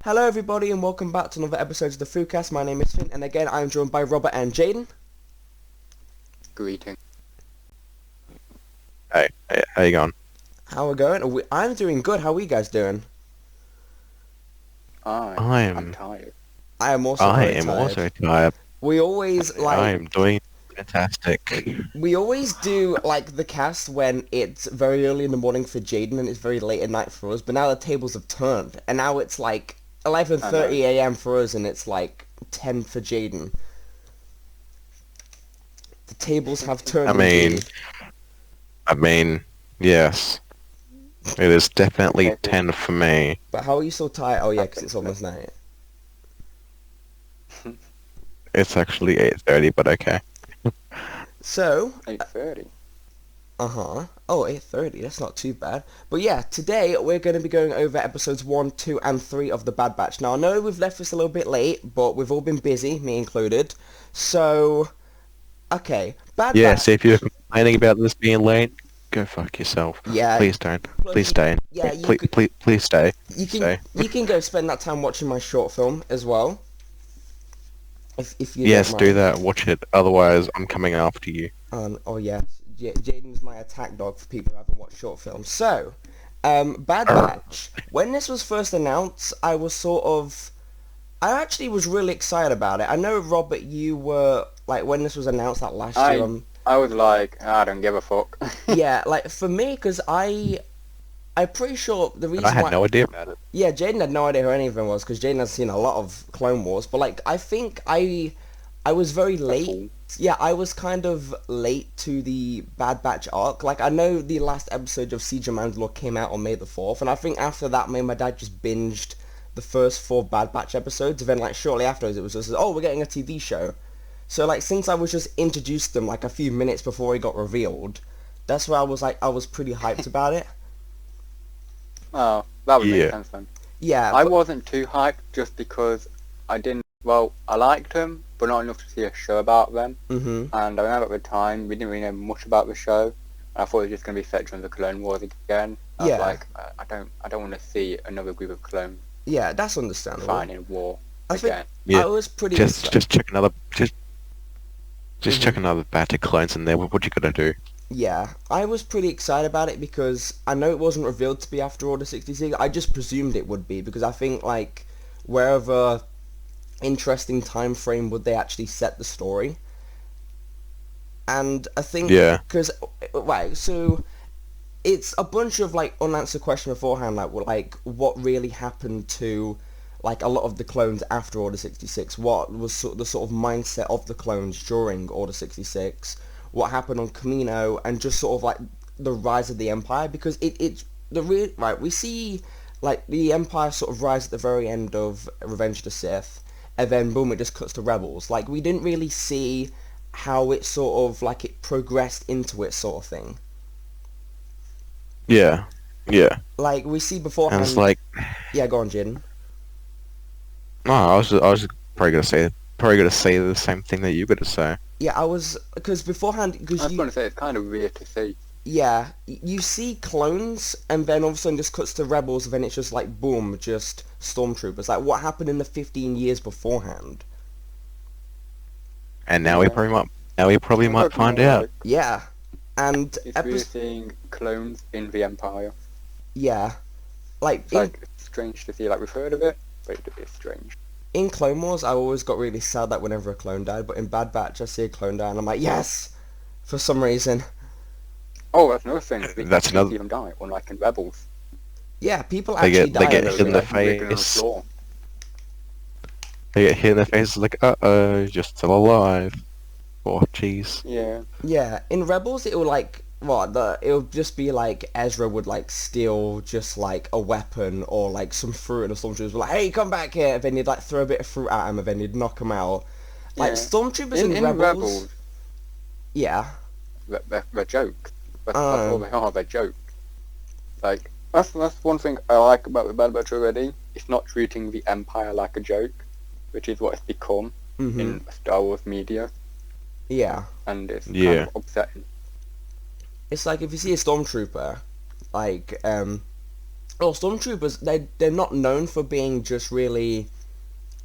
Hello everybody and welcome back to another episode of the Foocast. My name is Finn and again I'm joined by Robert and Jaden. Greeting. Hey, how you going? How are we going? I'm doing good. How are you guys doing? I'm tired. I am also very tired. also tired. We always I am doing fantastic. we always do like the cast when it's very early in the morning for Jaden and it's very late at night for us, but now the tables have turned and now it's like 11:30 a.m. for us and it's like 10 for Jaden. The tables have turned. I mean, yes. It is definitely 10 for me. But how are you so tired? Oh yeah, because it's almost night. It's actually 8:30, but okay. So 8:30. Oh, 8:30. That's not too bad. But yeah, today we're going to be going over episodes 1, 2, and 3 of The Bad Batch. Now, I know we've left this a little bit late, but we've all been busy, me included. So, okay, Bad Batch. Yes, if you're complaining about this being late, go fuck yourself. Yeah. Please don't. Please stay. Yeah, Please stay. You can go spend that time watching my short film as well. If you Yes, don't do mind. that. Watch it. Otherwise, I'm coming after you. Oh yeah, Jaden's my attack dog for people who haven't watched short films. So, Bad Batch. When this was first announced, I actually was really excited about it. I know, Robert, you were like when this was announced that last year. I was like, I don't give a fuck. Yeah, like for me, because I'm pretty sure the reason I had why... no idea about it. Yeah, Jaden had no idea who any of them was, because Jaden has seen a lot of Clone Wars, but like, I think I was very late. Yeah, I was kind of late to the Bad Batch arc. Like, I know the last episode of Siege of Mandalore came out on May the 4th, and I think after that, me and my dad just binged the first 4 Bad Batch episodes, and then like shortly afterwards, it was just, oh, we're getting a TV show. So like, since I was just introduced to them like a few minutes before he got revealed, that's where I was pretty hyped about it. Oh, that would make sense then. Yeah. I wasn't too hyped just because I didn't... Well, I liked them, but not enough to see a show about them. Mm-hmm. And I remember at the time, we didn't really know much about the show. And I thought it was just going to be set during the Clone Wars again. I was like, I don't want to see another group of clones. Yeah, that's understandable. Fighting in war I again. think I was pretty... Just check another... Just check another batch of clones in there. What you gonna do? Yeah, I was pretty excited about it because I know it wasn't revealed to be after Order 66. I just presumed it would be because I think, like, wherever interesting time frame would they actually set the story. And I think... Yeah. Because, right, so it's a bunch of, like, unanswered questions beforehand, like, what really happened to, like, a lot of the clones after Order 66? What was the sort of mindset of the clones during Order 66? What happened on Camino, and just sort of like the rise of the Empire, because we see like the Empire sort of rise at the very end of Revenge of the Sith, and then boom, it just cuts to Rebels. Like, we didn't really see how it sort of like it progressed into it, sort of thing. Yeah. Like, we see beforehand. And it's like... Yeah, go on, Jin. No, I was probably gonna say the same thing that you were gonna say. Yeah, because beforehand, because I was going to say, it's kind of weird to see. Yeah, you see clones, and then all of a sudden just cuts to Rebels, and then it's just like, boom, just Stormtroopers. Like, what happened in the 15 years beforehand? And now we probably might find out. Yeah, and... It's weird seeing clones in the Empire. Yeah. Like, it's like, it's strange to see, like, we've heard of it, but it's strange. In Clone Wars, I always got really sad that whenever a clone died, but in Bad Batch, I see a clone die, and I'm like, yes! For some reason. Oh, that's another thing. That's another... Even die, unlike in Rebels. Yeah, people actually die. They get hit in the face. They get hit in the face, like, uh-oh, you're still alive. Oh, jeez. Yeah. Yeah, in Rebels, it will, like... it would just be like Ezra would like steal just like a weapon or like some fruit, and the stormtroopers were like, "Hey, come back here!" And then he'd like throw a bit of fruit at him, and then he'd knock him out. Like, stormtroopers in Rebels. Yeah. They're joke. That's all they are. They're joke. Like, that's one thing I like about the Bad Batch already. It's not treating the Empire like a joke, which is what it's become in Star Wars media. Yeah. And it's kind of upsetting. It's like if you see a stormtrooper, like, well, stormtroopers, they're not known for being just really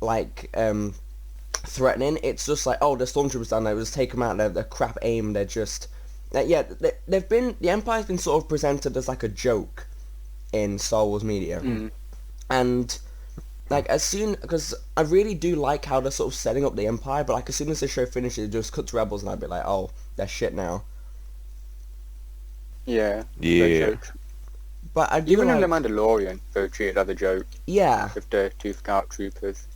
like threatening. It's just like, oh, there's stormtroopers down there. Just take them out. They're crap aim. They're just yeah. They've been the Empire's been sort of presented as like a joke in Star Wars media, and like as soon because I really do like how they're sort of setting up the Empire, but like as soon as the show finishes, it just cuts Rebels, and I'd be like, oh, they're shit now. Yeah. Yeah. But I do Even like, in The Mandalorian, they were treated as a joke yeah. with the two scout troopers.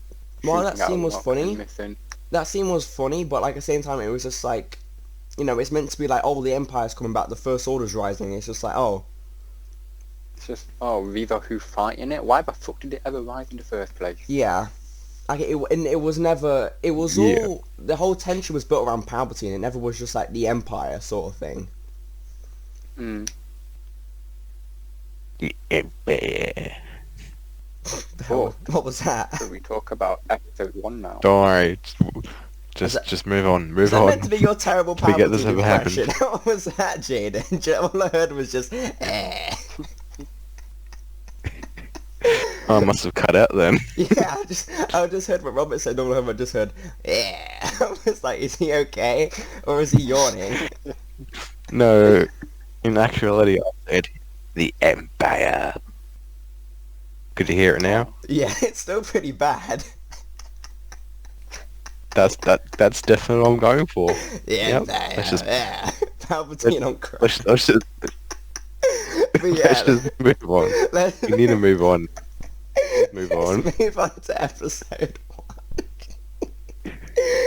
Well, that shooting out scene was rock funny. and missing. That scene was funny, but like at the same time, it was just like, you know, it's meant to be like, oh, the Empire's coming back, the First Order's rising. It's just like, oh, It's just, oh, these are who fighting it? Why the fuck did it ever rise in the first place? yeah. Like and it was never. It was Yeah. all the whole tension was built around Palpatine. It never was just like the Empire sort of thing. Mm. Yeah. What was that? So we talk about episode 1 now. Don't worry. Is that- Just move on. Was Move that on. meant to be your terrible Forget this Palpatine ever happened. impression? What was that, Jaden? All I heard was just, eh. Oh, I must have cut out then. Yeah, I just heard what Robert said. All I just heard, yeah. I was like, is he okay, or is he yawning? No, in actuality, I said the Empire. Could you hear it now? Yeah, it's still pretty bad. That's definitely what I'm going for. Yeah, Yep, let's just- yeah. Palpatine on crack. Let's just But yeah, let's just move on. let's, You need to move on. Move on. let's move on to episode 1.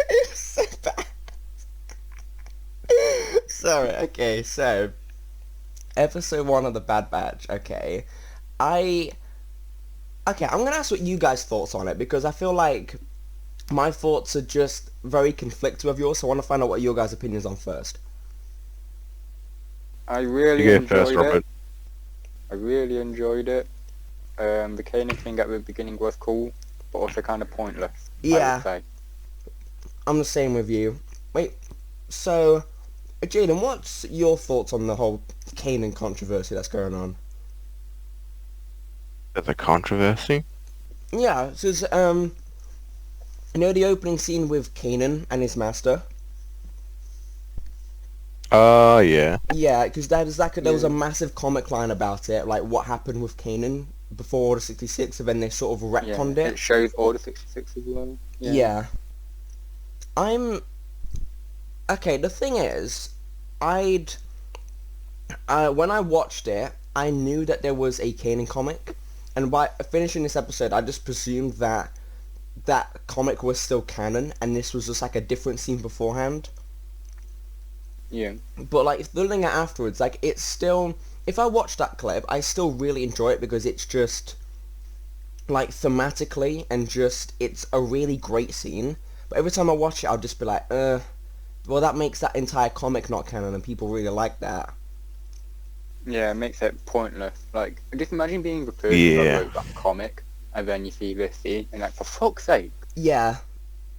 It's so bad. Sorry, okay, so episode 1 of the Bad Batch, okay. I'm gonna ask what you guys' thoughts on it, because I feel like my thoughts are just very conflicted with yours, so I want to find out what your guys' opinions on first. I really You go enjoyed first, it. Robert. I really enjoyed it. The Kanan thing at the beginning was cool, but also kind of pointless. I Yeah. would say. I'm the same with you. Wait, so, Jaden, what's your thoughts on the whole Kanan controversy that's going on? There's a controversy. Yeah, because, you know the opening scene with Kanan and his master? Yeah. Yeah, because there was a massive comic line about it, like what happened with Kanan before Order 66, and then they sort of Yeah, retconned it it. shows Order 66 as well. Yeah. Okay, the thing is, when I watched it, I knew that there was a Kanan comic, and by finishing this episode, I just presumed that that comic was still canon, and this was just like a different scene beforehand. Yeah. But like looking at afterwards, like it's still, if I watch that clip, I still really enjoy it because it's just like thematically and just it's a really great scene. But every time I watch it, I'll just be like, well, that makes that entire comic not canon, and people really like that. Yeah, it makes it pointless. Like, just imagine being the person Yeah. that wrote that comic, and then you see this scene, and like, for fuck's sake. Yeah.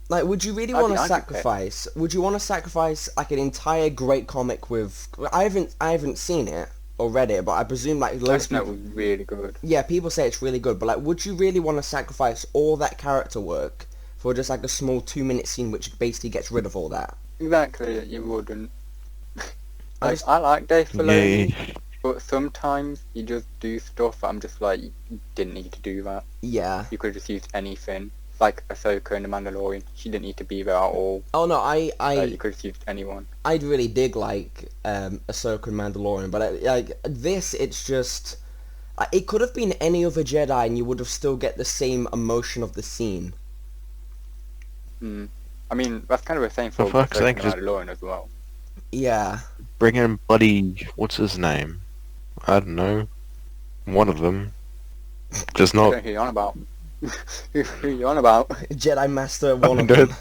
Like, would you really I'd want be- to I'd be sacrifice? Would you want to sacrifice like an entire great comic with? I haven't seen it or read it, but I presume like I loads just of know it people. was really good. Yeah, people say it's really good, but like, would you really want to sacrifice all that character work for just like a small 2-minute scene, which basically gets rid of all that? Exactly, you wouldn't. I Like, just- I like Dave Filoni, Yeah. but sometimes you just do stuff that I'm just like, you didn't need to do that. Yeah. You could have just used anything. Like Ahsoka in The Mandalorian, she didn't need to be there at all. Oh no, Like, I you could have used anyone. I'd really dig like Ahsoka and Mandalorian, but like this, it's just it could have been any other Jedi, and you would have still get the same emotion of the scene. Mm. I mean, that's kind of the same for For fuck's Ahsoka sake, and just- Mandalorian as well. Yeah. Bring in bloody, what's his name? I don't know. One of them. Just I not. don't know who you're on about. who you on about? Jedi Master, one of don't- them.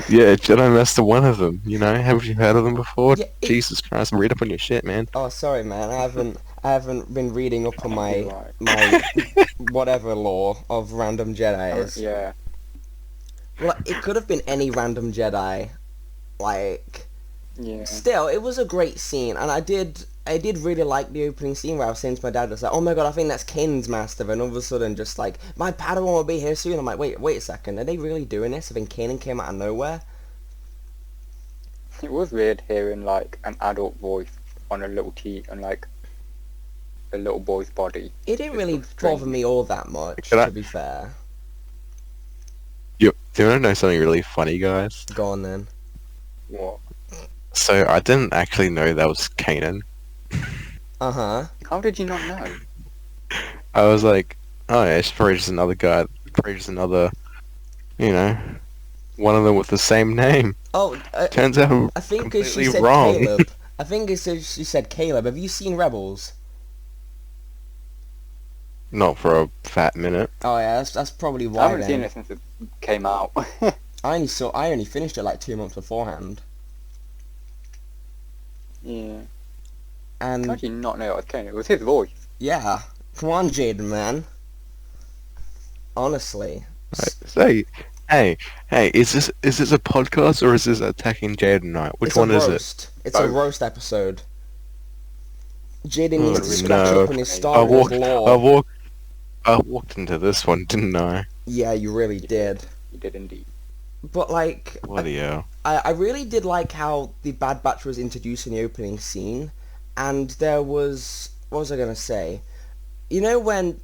Yeah, Jedi Master, one of them. You know, haven't you heard of them before? Yeah, Jesus Christ, read up on your shit, man. Oh, sorry, man. I haven't been reading up on my Right. whatever lore of random Jedis. Yeah. Well, it could have been any random Jedi. Like, Yeah. still, it was a great scene, and I did I did really like the opening scene where I was saying to my dad, I was like, oh my god, I think that's Kanan's master, and all of a sudden just like, my Padawan will be here soon. I'm like, wait a second, are they really doing this? I think Kanan came out of nowhere. It was weird hearing like an adult voice on a little on like a little boy's body. It didn't It really looked strange. bother me all that much, Can I- to be fair. Do you want to know something really funny, guys? Go on then. What? So I didn't actually know that was Kanan. Uh-huh. How did you not know? I was like, oh yeah, it's probably just another guy. Probably just another, you know, one of them with the same name. Oh, Turns out I think completely she said wrong. Caleb. I think she said Caleb. Have you seen Rebels? Not for a fat minute. Oh yeah, that's probably I why haven't then. seen it since it came out. I only finished it like 2 months beforehand. Yeah. And How did you not know it was Kane? It was his voice. yeah, come on, Jaden, man. Honestly, Say, hey, is this a podcast or is this attacking Jaden Knight? Which it's one a is it? roast. It's a Both. roast episode. Jaden Oh, needs to scratch no. up on his Star I Wars walked, lore. I walked into this one, didn't I? Yeah, you really did. He did indeed. But like, Bloody hell. I really did like how the Bad Batch was introduced in the opening scene, and there was, what was I gonna say? You know when,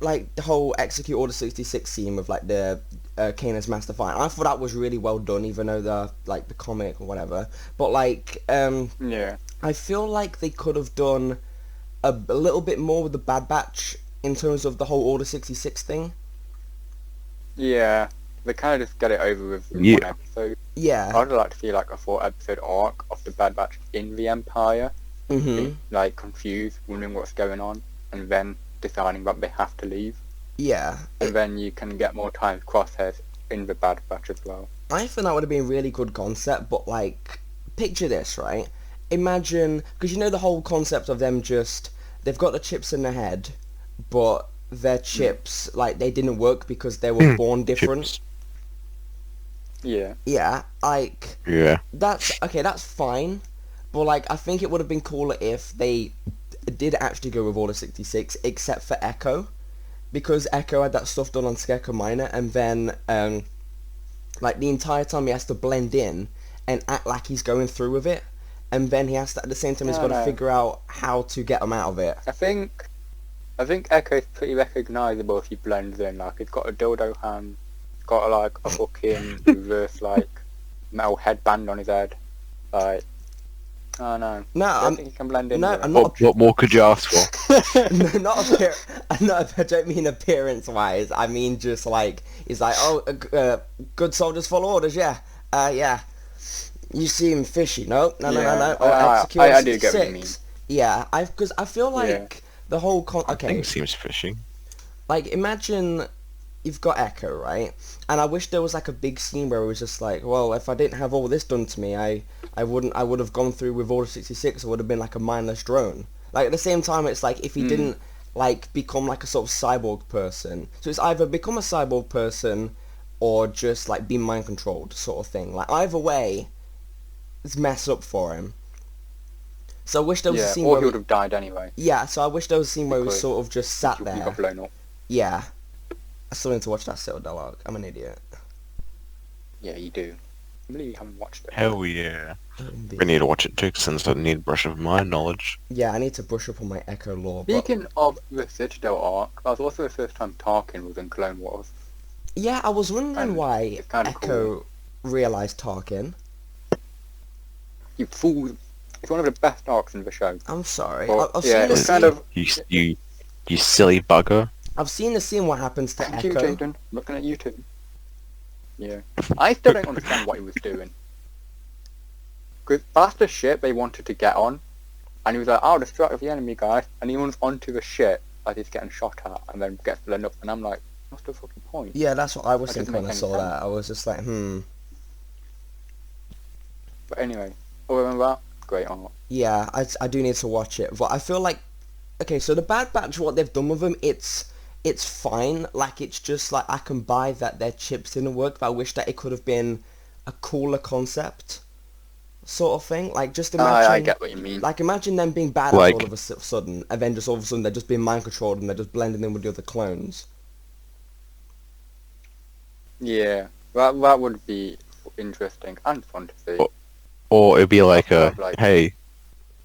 like, the whole Execute Order 66 scene with like the Kanan's Master Fight, I thought that was really well done, even though the comic or whatever. But like, Yeah. I feel like they could have done a little bit more with the Bad Batch in terms of the whole Order 66 thing. Yeah. They kind of just get it over with in Yeah. one episode. Yeah. I'd like to see like a 4-episode arc of the Bad Batch in the Empire. Mhm. Like confused, wondering what's going on, and then deciding that they have to leave. Yeah. And then you can get more time with Crosshairs in the Bad Batch as well. I think that would have been a really good concept, but like, picture this, right? Imagine, because you know the whole concept of them just, they've got the chips in their head, but their chips, like, they didn't work because they were born different. Chips. Yeah. Yeah, like, Yeah. that's fine, but like, I think it would have been cooler if they did actually go with Order 66, except for Echo, because Echo had that stuff done on Skeko Minor, and then, like, the entire time he has to blend in and act like he's going through with it, and then he has to, at the same time, he's got to figure out how to get him out of it. I think Echo is pretty recognisable if he blends in. Like, he's got a dildo hand, he's got like a fucking reverse like metal headband on his head. Like, oh no. No, I I'm, think he can blend in. no, with it. I'm not. What more could you ask for? No, I don't mean appearance-wise. I mean just like he's like, oh, good soldiers follow orders. Yeah, yeah. You seem fishy. No. Yeah. Oh, execute I do get what you 66. Yeah, because I feel like Yeah. the whole I think it seems fishy. like imagine you've got Echo, right? And I wish there was like a big scene where it was just like, well, if I didn't have all this done to me, I would have gone through with Order 66. I would have been like a mindless drone. Like at the same time, it's like if he didn't like become like a sort of cyborg person. So it's either become a cyborg person or just like be mind controlled sort of thing. Like either way, it's messed up for him. So I wish there was a Yeah, scene or where he would have died anyway. yeah. So I wish there was a scene where he was Because sort of just sat He there. got blown up. Yeah. I still need to watch that Citadel dialogue. I'm an idiot. Yeah, you do. I believe you haven't watched it. Hell yeah. We need to watch it too, since I need to brush up my knowledge. Yeah, I need to brush up on my Echo lore. But Speaking of the Citadel arc, that was also the first time Tarkin was in Clone Wars. yeah, I was wondering And why it's kinda Echo realised Tarkin. You fool! It's one of the best arcs in the show. I'm sorry. Well, I've yeah, seen the it's scene. kind of. You silly bugger. I've seen the scene. What happens to Thank you, Echo? Jaden. Looking at you too. Yeah. I still don't understand what he was doing. Because that's the ship they wanted to get on, and he was like, "I'll distract the enemy, guys," and he runs onto the ship as he's getting shot at, and then gets blown up, and I'm like, "What's the fucking point?" Yeah, that's what I was That thinking doesn't when I make saw any that. I was just like, But anyway, other than that, great art. Yeah, I do need to watch it. But I feel like, okay, so the Bad Batch, what they've done with them, it's fine. Like, it's just like, I can buy that their chips didn't work, but I wish that it could have been a cooler concept. sort of thing. Like, just I imagine, get what you mean. like, imagine them being badass Like- all of a sudden, and then just all of a sudden they're just being mind controlled and they're just blending in with the other clones. Yeah, that would be interesting and fun to see. Or it'd be like Have, like- hey,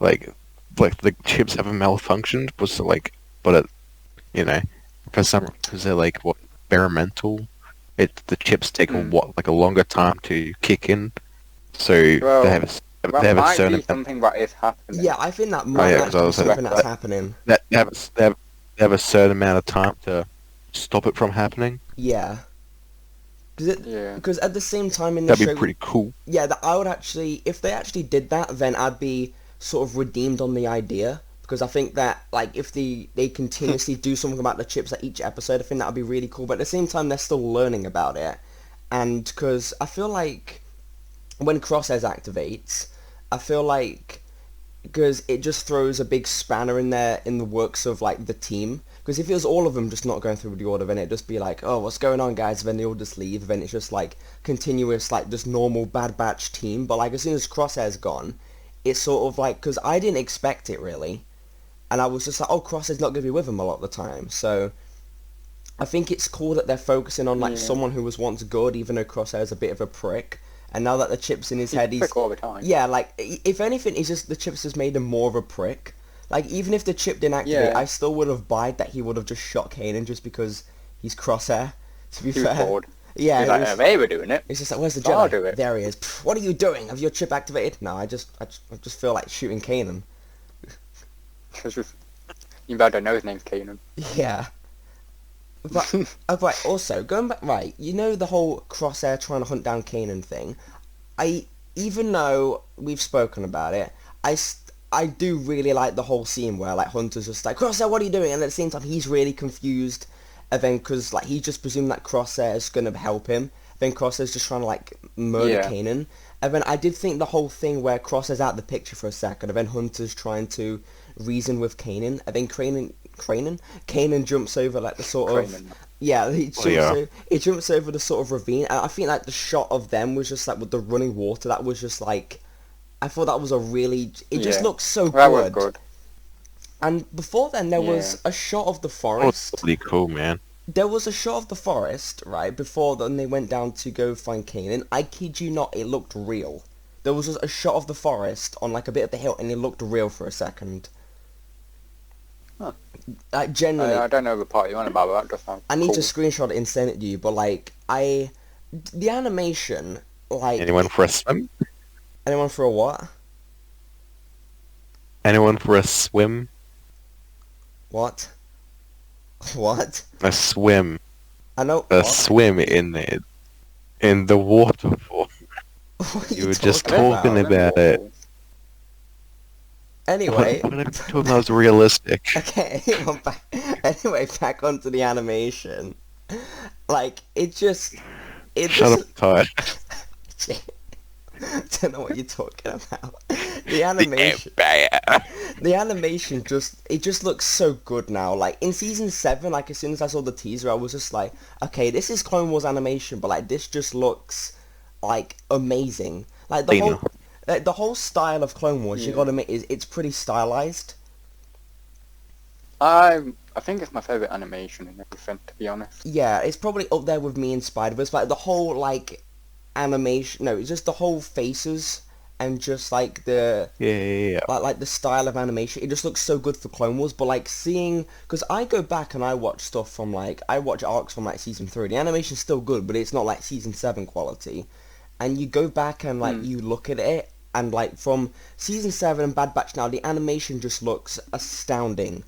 like the chips have malfunctioned, but it, you know, because they're like what experimental. The chips take a longer time to kick in, so Well, they have a, That they have a might certain be amount, something that is happening. Yeah, I think that might yeah, 'cause I actually be was saying something that's that- happening. that they have a certain amount of time to stop it from happening. Yeah. Yeah. Because at the same time in the That'd show, be pretty cool. yeah, that I would actually, if they actually did that, then I'd be sort of redeemed on the idea. Because I think that, like, if they continuously do something about the chips at each episode, I think that would be really cool. But at the same time, they're still learning about it. And because I feel like when Crosshairs activates, I feel like because it just throws a big spanner in the works of like the team. Because if it was all of them just not going through the order, then it'd just be like, oh, what's going on, guys? Then they all just leave. Then it's just like continuous, like just normal Bad Batch team. But like as soon as Crosshair's gone, it's sort of like, because I didn't expect it really, and I was just like, oh, Crosshair's not going to be with them a lot of the time. So I think it's cool that they're focusing on like someone who was once good, even though Crosshair's a bit of a prick. And now that the chip's in his head, he's prick all the time. yeah, like if anything, it's just the chips has made him more of a prick. Like even if the chip didn't activate, Yeah. I still would have buyed that he would have just shot Kanan just because he's Crosshair. To be He was fair, bored. yeah, He's it like, was- they were doing it. it's just like, where's the So I'll Jedi? do it. There he is. Pff, what are you doing? Have your chip activated? No, I just feel like shooting Kanan. It's just, you better know his name's Kanan. Yeah. But right, also going back, right? You know the whole Crosshair trying to hunt down Kanan thing. Even though we've spoken about it, I do really like the whole scene where like Hunter's just like, Crosshair, what are you doing? And at the same time, he's really confused. And then because like he just presumed that Crosshair is gonna help him. Then Crosshair's just trying to like murder Yeah. Kanan. And then I did think the whole thing where Crosshair's out of the picture for a second, and then Hunter's trying to reason with Kanan, and then Kanan jumps over like the sort of Kanan. yeah, yeah. he jumps over the sort of ravine, and I think like the shot of them was just like with the running water. That was just like, I thought that was a really. It just Yeah. looked so That was good. good. And before then, there was a shot of the That was forest. pretty cool, man. There was a shot of the forest, right, before then they went down to go find Kanan. I kid you not, it looked real. There was a shot of the forest on like a bit of the hill, and it looked real for a second. Huh. Like genuinely, I don't know the part you're on about, but that just sounds I need cool. to screenshot it and send it to you, but like the animation, like Anyone for a swim? anyone for a what? Anyone for a swim? What? What? A swim. I know. A What? swim in the waterfall. What are You were just talking talking about? about it. Anyway, What am I talking about was realistic? okay. Anyway, back onto the animation. Like it just. Shut up, Todd. Don't know what you're talking about. The animation. The animation just looks so good now. Like in season 7, like as soon as I saw the teaser, I was just like, okay, this is Clone Wars animation, but like this just looks like amazing. Like the whole style of Clone Wars, you gotta admit, it's pretty stylized. I think it's my favourite animation in everything, to be honest. Yeah, it's probably up there with me and Spider-Verse. Like the whole like animation, no, it's just the whole faces and just like the Yeah. like the style of animation. It just looks so good for Clone Wars. But like seeing, because I go back and I watch stuff from like I watch arcs from like season 3. The animation's still good, but it's not like season 7 quality. And you go back and like you look at it, and like from season 7 and Bad Batch now, the animation just looks astounding.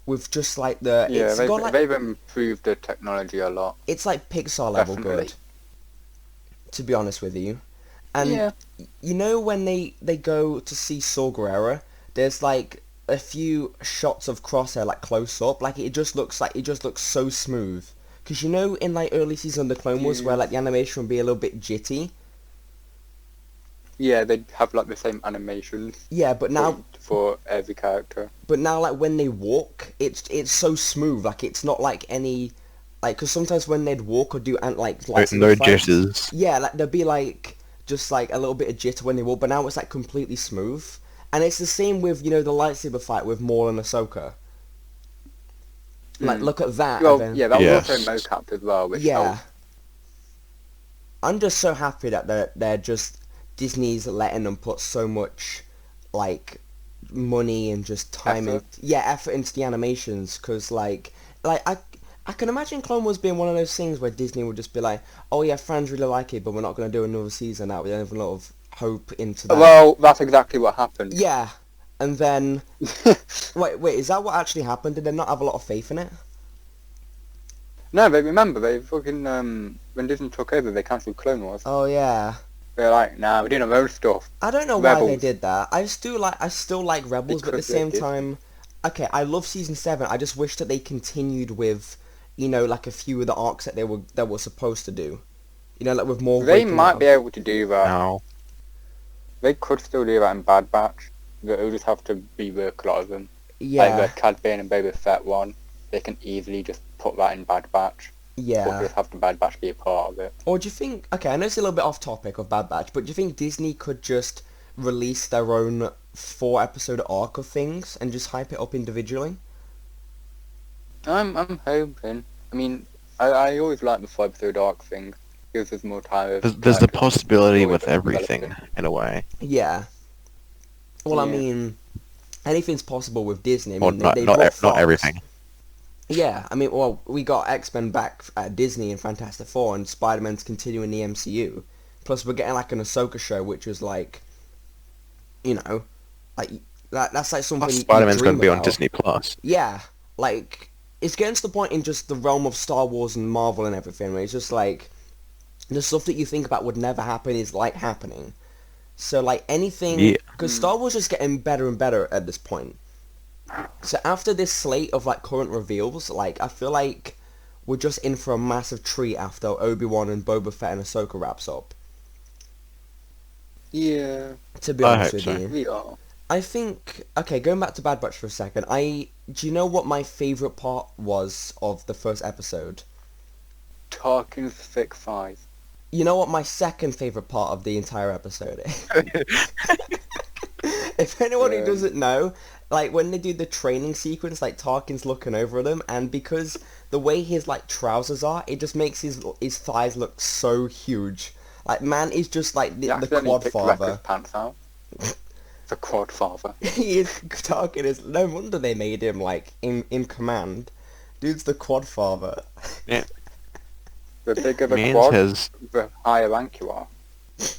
With just like the Yeah, it's got like they've improved the technology a lot. it's like Pixar level Definitely. good. To be honest with you. And Yeah. you know when they go to see Saw Gerrera, there's like a few shots of Crosshair like close up, like it just looks so smooth. Because you know in like early season of the Clone Wars where like the animation would be a little bit jitty. Yeah, they have like the same animations Yeah, but now for every character. like when they walk, it's so smooth. Like it's not like any like because sometimes when they'd walk or do like No lightsaber fights, jitters. yeah, like there'd be like just like a little bit of jitter when they walk, but now it's like completely smooth. And it's the same with, you know, the lightsaber fight with Maul and Ahsoka. Like, look at that. Well, and then, yeah, that was Yes. also mocap as well, which yeah. helped. I'm just so happy that they're just Disney's letting them put so much like money and just time Effort. effort into the animations, because I can imagine Clone Wars being one of those things where Disney would just be like, oh yeah, fans really like it, but we're not going to do another season out. We don't have a lot of hope into that. Well, that's exactly what happened. Yeah, and then wait, is that what actually happened? Did they not have a lot of faith in it? No, but remember, they fucking, when Disney took over, they cancelled Clone Wars. Oh yeah. They're like, nah, we're doing our own stuff. I don't know why they Rebels. did that. I still like Rebels, but at the Because they same did. time, okay, I love season 7. I just wish that they continued with, you know, like a few of the arcs that they were supposed to do. You know, like with more. They waking might up. be able to do that. No. They could still do that in Bad Batch. They'll just have to rework a lot of them. Yeah, Like the Cad Bane and Boba Fett one, they can easily just put that in Bad Batch. But yeah. just have the Bad Batch be a part of it. Or do you think? Okay, I know it's a little bit off topic of Bad Batch, but do you think Disney could just release their own 4-episode arc of things and just hype it up individually? I'm hoping. I mean, I always like the 5-episode arc thing. Gives us more time. There's the possibility story with to develop everything, it. in a way. Yeah. Well, I Yeah. mean, anything's possible with Disney. I Or mean, not, they not, bought not Fox. everything. Yeah, I mean, well, we got X-Men back at Disney and Fantastic Four, and Spider-Man's continuing the MCU. Plus, we're getting like an Ahsoka show, which is like, you know, like that's like something. Plus, you Spider-Man's going dream to be on about. Disney Plus. Yeah, like it's getting to the point in just the realm of Star Wars and Marvel and everything, where it's just like the stuff that you think about would never happen is like happening. So like anything, Yeah. because Star Wars is getting better and better at this point. So after this slate of like current reveals, like I feel like we're just in for a massive treat after Obi-Wan and Boba Fett and Ahsoka wraps up. Yeah, To be I honest hope with so. you, we are. I think okay. Going back to Bad Batch for a second, do you know what my favorite part was of the first episode? Tarkin's thick thighs. You know what my second favorite part of the entire episode is? If anyone who doesn't know, like when they do the training sequence, like Tarkin's looking over them, and because the way his like trousers are, it just makes his thighs look so huge. Like man is just like He the accidentally quad picked father. Wrecker's pants out. The quad father. He is Tarkin is no wonder they made him like in command. Dude's the quad father. Yeah. The bigger the Mans quad, has the higher rank you are.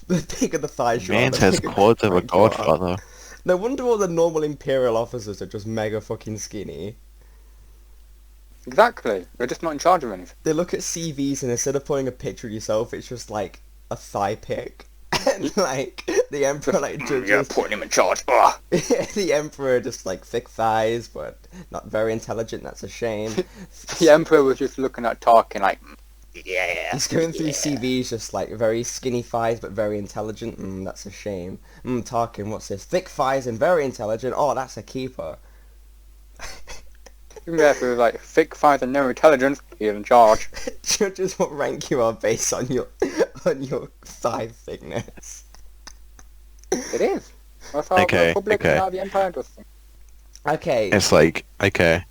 The bigger the thighs you are, Mans the has bigger quads of a rank you are. godfather. No wonder all the normal Imperial officers are just mega fucking skinny. Exactly. They're just not in charge of anything. They look at CVs and instead of putting a picture of yourself, it's just like a thigh pic. And like the Emperor like You're just putting him in charge. Ugh. the Emperor just like thick thighs but not very intelligent, that's a shame. The Emperor was just looking at Tarkin like, yeah. He's going through CVs just like very skinny thighs but very intelligent. That's a shame. Tarkin, what's this? Thick thighs and very intelligent. Oh, that's a keeper. Yeah, if it was like thick thighs and no intelligence, he's in charge. Judges what rank you are based on your thigh thickness. It is. That's how Okay, the Republic okay. and how the Empire does things. Okay. It's like, okay.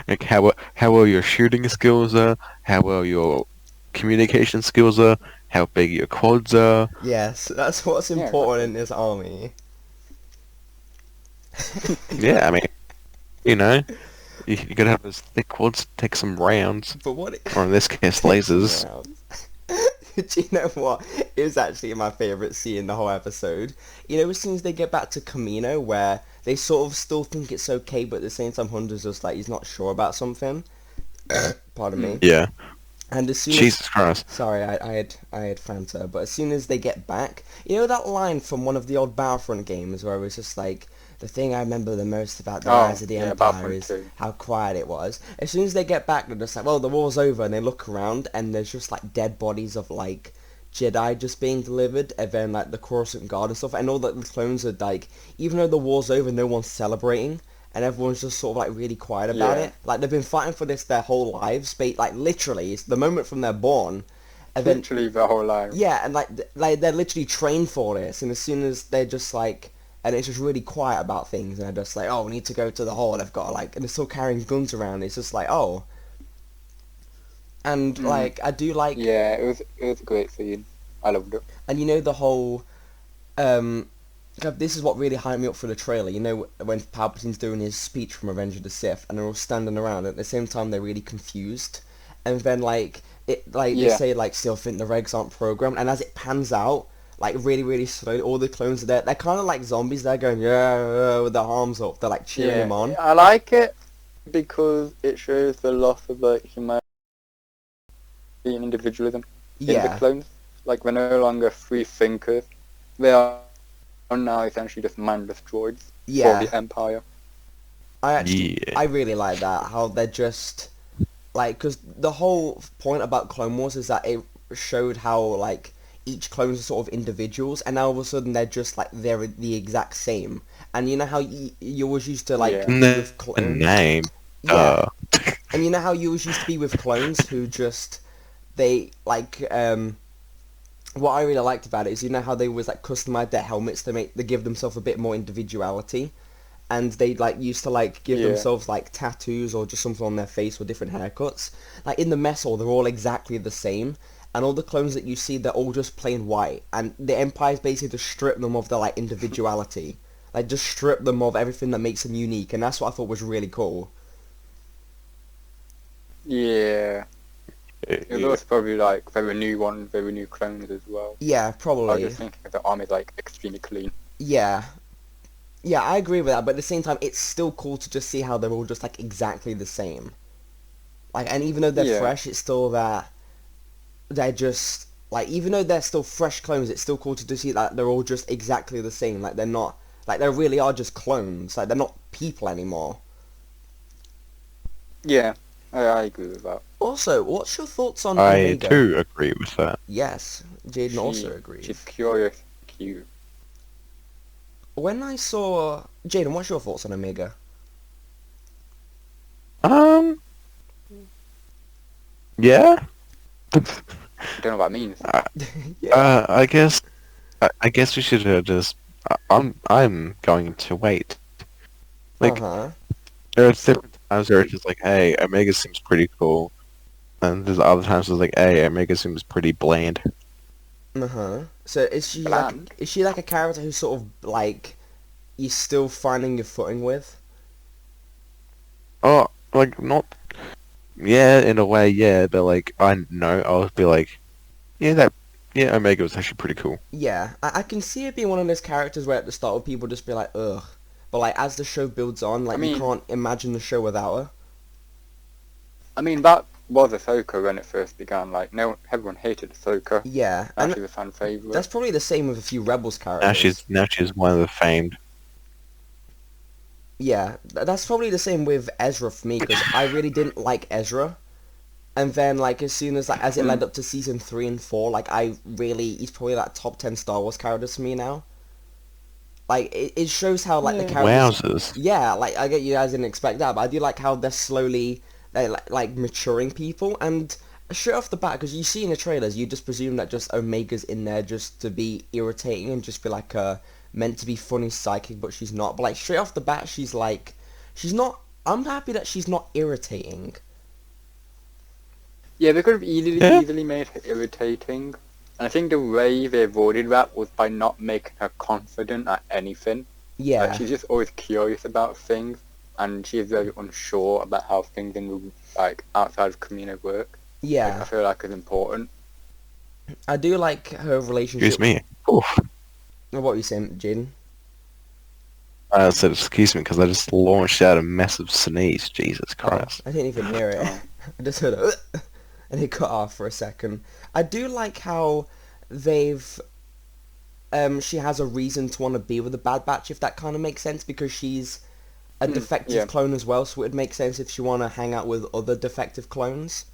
Like how well your shooting skills are, how well your communication skills are, how big your quads are. Yes, that's what's Yeah, important in this army. Yeah, I mean, you know, you gotta have those thick quads to take some rounds, But what? or in this case, lasers. Do you know what is actually my favourite scene in the whole episode? You know, as soon as they get back to Camino, where they sort of still think it's okay, but at the same time, Hunter's just like he's not sure about something. Pardon me. Yeah. And as soon as Jesus Christ. sorry, I had Fanta, but as soon as they get back, you know that line from one of the old Battlefront games where it was just like, the thing I remember the most about the Rise of the Empire Battlefront is 2. how quiet it was. As soon as they get back, they're just like, well, the war's over, and they look around, and there's just like dead bodies of like Jedi just being delivered, and then like the Coruscant Guard and stuff, and all the clones are like, even though the war's over, no one's celebrating. And everyone's just sort of like really quiet about Yeah. it. Like they've been fighting for this their whole lives, like literally, it's the moment from they're born, and then Literally the whole line. yeah, and like they're literally trained for this, and as soon as they're just like, and it's just really quiet about things, and they're just like, oh, we need to go to the hall, they've got like, and they're still carrying guns around. It's just like, oh, and like I do like, Yeah, it was a great scene. I loved it. and you know the whole, um, this is what really hyped me up for the trailer. You know when Palpatine's doing his speech from Revenge of the Sith, and they're all standing around, and at the same time they're really confused, and then like they Yeah. say like still think the regs aren't programmed, and as it pans out, like really really slowly, all the clones are there. They're kind of like zombies. They're going yeah with their arms up. They're like cheering him on. I like it because it shows the loss of like humanity and individualism in the Yeah, clones. Like they're no longer free thinkers. They are now essentially just mindless droids for yeah. the Empire. I actually Yeah. I really like that. How they're just like, because the whole point about Clone Wars is that it showed how like each clone's are sort of individuals, and now all of a sudden they're just like they're the exact same. And you know how you always used to like Yeah. be The with clones. name. Yeah, and you know how you always used to be with clones who just they like what I really liked about it is you know how they always like customize their helmets to make they give themselves a bit more individuality, and they like used to like give Yeah. themselves like tattoos or just something on their face or different haircuts. Like in the mess hall, they're all exactly the same, and all the clones that you see, they're all just plain white, and the Empire's basically just stripped them of their like individuality, like just strip them of everything that makes them unique, and that's what I thought was really cool. Yeah. It was Yeah. also probably like there were new ones, there were new clones as well. Yeah, I was probably. just thinking the army's like extremely clean. Yeah. Yeah, I agree with that, but at the same time, it's still cool to just see how they're all just like exactly the same. Like, and even though they're Yeah. fresh, it's still that they're just like, even though they're still fresh clones, it's still cool to just see that they're all just exactly the same. Like, they're not like they really are just clones. Like, they're not people anymore. Yeah, I agree with that. Also, what's your thoughts on I Omega? too agree with that. Yes, Jaden also agrees. She's curious, cute. When I saw Jaden, what's your thoughts on Omega? Yeah. I don't know what that means. Yeah. I guess. I guess we should just. I'm going to wait. Like Uh-huh. there are different times where it's just like, hey, Omega seems pretty cool, and there's other times where it's like, hey, Omega seems pretty bland. Uh-huh. So is she Bland. like a character who's sort of like you're still finding your footing with? Oh, like not. Yeah, in a way, yeah, but like I know I'll be like, yeah, Omega was actually pretty cool. Yeah, I can see it being one of those characters where at the start of people just be like, ugh. But like as the show builds on, like I you mean- can't imagine the show without her. I mean, that was Ahsoka when it first began. Like, no, everyone hated Ahsoka. Yeah, Now and she's a fan favorite. that's probably the same with a few Rebels characters. Now she's one of the famed. Yeah, that's probably the same with Ezra for me because I really didn't like Ezra, and then like as soon as as it led up to season 3 and 4, like he's probably like top 10 Star Wars characters for me now. Like it shows how like the Yeah. characters. Wowzers. Yeah, like I get you guys didn't expect that, but I do like how they're like maturing people, and straight off the bat, because you see in the trailers, you just presume that just Omega's in there just to be irritating and just be like meant to be funny psychic, but she's not. But like straight off the bat, she's not. I'm happy that she's not irritating. Yeah, they could have easily, Yeah. easily made her irritating. And I think the way they avoided that was by not making her confident at anything. Yeah, Like, she's just always curious about things, and she's very unsure about how things in the, like, outside of Kamino work. Like, I yeah. feel like it's important. I do like her relationship. Excuse me. Oof. What were you saying, Jaden? I said excuse me because I just launched out a massive sneeze. Jesus Christ. I didn't even hear it. I just heard a and it cut off for a second. I do like how they've she has a reason to want to be with the Bad Batch, if that kind of makes sense, because she's a defective yeah. clone as well, so it would make sense if she want to hang out with other defective clones.